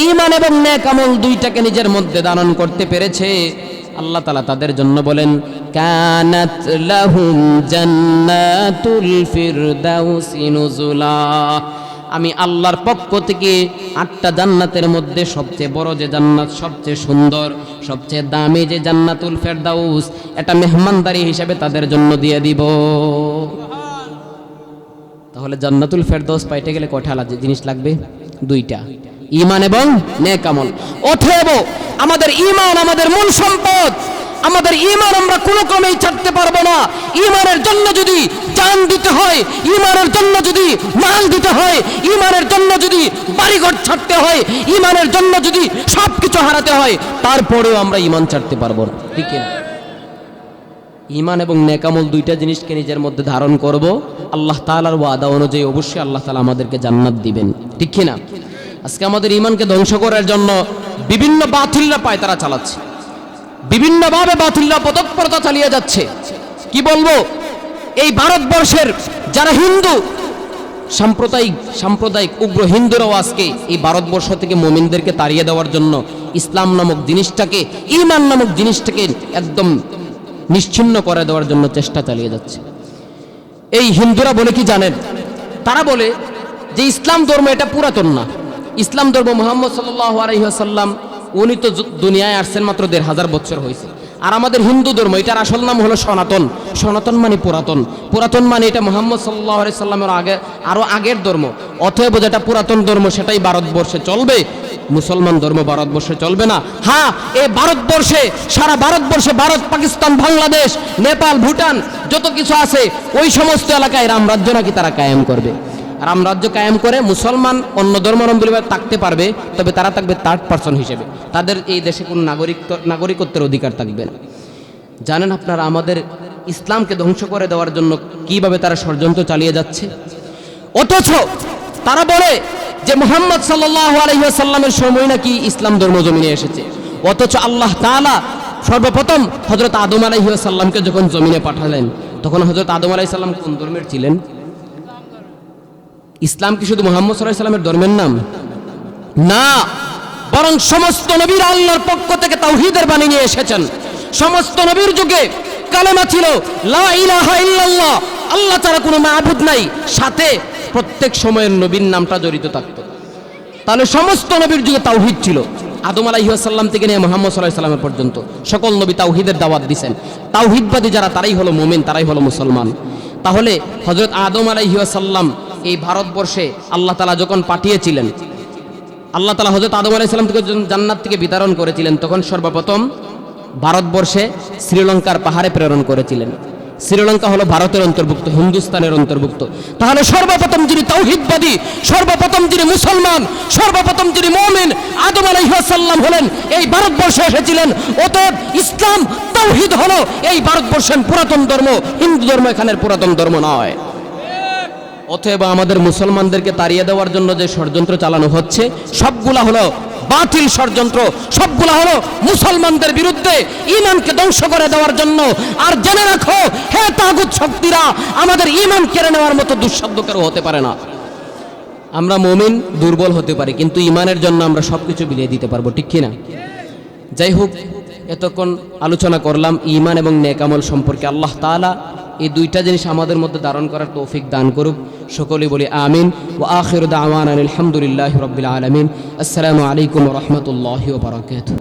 ঈমান এবং নেক আমল দুইটাকে নিজের মধ্যে ধারণ করতে পেরেছে, আল্লাহ তাআলা তাদের জন্য বলেন, কানাত লাহুম জান্নাতুল ফিরদাউসি নুজুলা। আমি আল্লাহর পক্ষ থেকে 8টা জান্নাতের মধ্যে সবচেয়ে বড় যে জান্নাত, সবচেয়ে সুন্দর, সবচেয়ে দামি যে জান্নাতুল ফেরদাউস, এটা মেহমানদারি হিসেবে তাদের জন্য দিয়ে দিব। তাহলে জান্নাতুল ফেরদাউস পাইতে গেলে কয়টা জিনিস লাগবে? দুইটা, ঈমান এবং নেক আমল। অতএব আমাদের ঈমান আমাদের মূল সম্পদ। আমাদের ঈমান আমরা কোনো ক্রমেই ছাড়তে পারবো না। ঈমানের জন্য যদি জান দিতে হয়, ঈমানের জন্য যদি মাল দিতে হয়, ঈমানের জন্য যদি বাড়িঘর ছাড়তে হয়, ঈমানের জন্য যদি সবকিছু হারাতে হয়, তারপরেও আমরা ঈমান ছাড়তে পারবো না। ঠিক না? ঈমান এবং নেক আমল দুইটা জিনিসকে নিজের মধ্যে ধারণ করব, আল্লাহ তাআলার ওয়াদা অনুযায়ী অবশ্যই আল্লাহ তাআলা আমাদেরকে জান্নাত দিবেন। ঠিক কি না? আজকে আমাদের ঈমানকে ধ্বংস করার জন্য বিভিন্ন বাতিলরা পায়তারা চালাচ্ছে, বিভিন্নভাবে বাতিলরা পদতপরতা চালিয়ে যাচ্ছে। কি বলবো, এই ভারতবর্ষের যারা হিন্দু সাম্প্রদায়িক উগ্র হিন্দুরাও আজকে এই ভারতবর্ষ থেকে মুমিনদেরকে তাড়িয়ে দেওয়ার জন্য ইসলাম নামক জিনিসটাকে, ঈমান নামক জিনিসটাকে একদম নিশ্চিহ্ন করে দেওয়ার জন্য চেষ্টা চালিয়ে যাচ্ছে। এই হিন্দুরা বলে কি জানেন? তারা বলে যে ইসলাম ধর্ম এটা পুরাতন না। ইসলাম ধর্ম মুহাম্মদ সাল্লাল্লাহু আলাইহি ওয়াসাল্লাম উনি তো দুনিয়ায় আসছেন মাত্র ১৫০০ বছর হয়েছে। আর আমাদের হিন্দু ধর্ম এটার আসল নাম হলো সনাতন। সনাতন মানে পুরাতন, পুরাতন মানে এটা মুহাম্মদ সাল্লাল্লাহু আলাইহি সাল্লামের আগে আরো আগের ধর্ম। অতএব যেটা পুরাতন ধর্ম সেটাই ভারতবর্ষে চলবে, মুসলমান ধর্ম ভারতবর্ষে চলবে না। হ্যাঁ, এই ভারতবর্ষে, সারা ভারতবর্ষে, ভারত, পাকিস্তান, বাংলাদেশ, নেপাল, ভুটান যত কিছু আছে ওই সমস্ত এলাকায় রামরাজ্য নাকি তারা কায়েম করবে। রামরাজ্য কায়েম করে মুসলমান অন্য ধর্মাবলম্বী থাকতে পারবে, তবে তারা থাকবে থার্ড পারসন হিসেবে। তাদের এই দেশে কোনো নাগরিকত্বের অধিকার থাকবে না। জানেন আপনারা আমাদের ইসলামকে ধ্বংস করে দেওয়ার জন্য কিভাবে তারা ষড়যন্ত্র চালিয়ে যাচ্ছে? অথচ তারা বলে যে মুহাম্মদ সাল্লাল্লাহু আলাইহি ওয়াসাল্লামের সময় নাকি ইসলাম ধর্ম জমিনে এসেছে। অথচ আল্লাহ তাআলা সর্বপ্রথম হযরত আদম আলাইহিস সালামকে যখন জমিনে পাঠালেন, তখন হযরত আদম আলাইহিস সালাম কোন ধর্মের ছিলেন? ইসলাম কি শুধু মুহাম্মদ সাল্লাল্লাহু আলাইহি সাল্লামের ধর্মের নাম? না, বরং সমস্ত নবীরা আল্লাহর পক্ষ থেকে তাওহীদের বাণী নিয়ে এসেছেন। সমস্ত নবীর যুগে কালেমা ছিল লা ইলাহা ইল্লাল্লাহ, আল্লাহ ছাড়া কোনো মাবুদ নাই, সাথে প্রত্যেক সময়ের নবীর নামটা জড়িত থাকত। তাহলে সমস্ত নবীর যুগে তাওহীদ ছিল। আদম আলাইহিস সালাম থেকে নিয়ে মুহাম্মদ সাল্লাল্লাহু আলাইহি সাল্লামের পর্যন্ত সকল নবী তাওহীদের দাওয়াত দিয়েছেন। তাওহীদবাদী যারা তারাই হলো মুমিন, তারাই হলো মুসলমান। তাহলে হযরত আদম আলাইহিস সালাম এই ভারতবর্ষে আল্লাহ তাআলা যখন পাঠিয়েছিলেন, আল্লাহ তাআলা হযরত আদম আলাইহিস সালাম থেকে জান্নাত থেকে বিতরণ করেছিলেন, তখন সর্বপ্রথম ভারতবর্ষে শ্রীলঙ্কার পাহাড়ে প্রেরণ করেছিলেন। শ্রীলঙ্কা হলো ভারতের অন্তর্ভুক্ত, হিন্দুস্তানের অন্তর্ভুক্ত। তাহলে সর্বপ্রথম যিনি তাওহীদবাদী, সর্বপ্রথম যিনি মুসলমান, সর্বপ্রথম যিনি মুমিন, আদম আলাইহিস সালাম হলেন, এই ভারতবর্ষে এসেছিলেন। অতএব ইসলাম, তাওহীদ হলো এই ভারতবর্ষের পুরাতন ধর্ম, হিন্দু ধর্ম এখানের পুরাতন ধর্ম নয়। অতএব আমাদের মুসলমানদেরকে তাড়িয়ে দেওয়ার জন্য যে ষড়যন্ত্র চালানো হচ্ছে সবগুলা হলো বাতিল ষড়যন্ত্র, সবগুলা হলো মুসলমানদের বিরুদ্ধে, ঈমানকে ধ্বংস করে দেওয়ার জন্য। আর জেনে রাখো হে তাগুত শক্তিরা, আমাদের ঈমান কেড়ে নেওয়ার মতো দুঃসাধ্য কারো হতে পারে না। আমরা মুমিন দুর্বল হতে পারি, কিন্তু ঈমানের জন্য আমরা সবকিছু বিলিয়ে দিতে পারবো, ঠিক কিনা? যাই হোক, এতক্ষণ আলোচনা করলাম ঈমান এবং নেক আমল সম্পর্কে। আল্লাহ তাআলা এই দুইটা জিনিস আমাদের মধ্যে ধারণ করার তৌফিক দান করুক। সকলেই বলি আমিন। ওয়া আখিরু দাওয়ানা আলহামদুলিল্লাহি রাব্বিল আলামিন। আসসালামু আলাইকুম ওয়া রাহমাতুল্লাহি ওয়া বারাকাতুহু।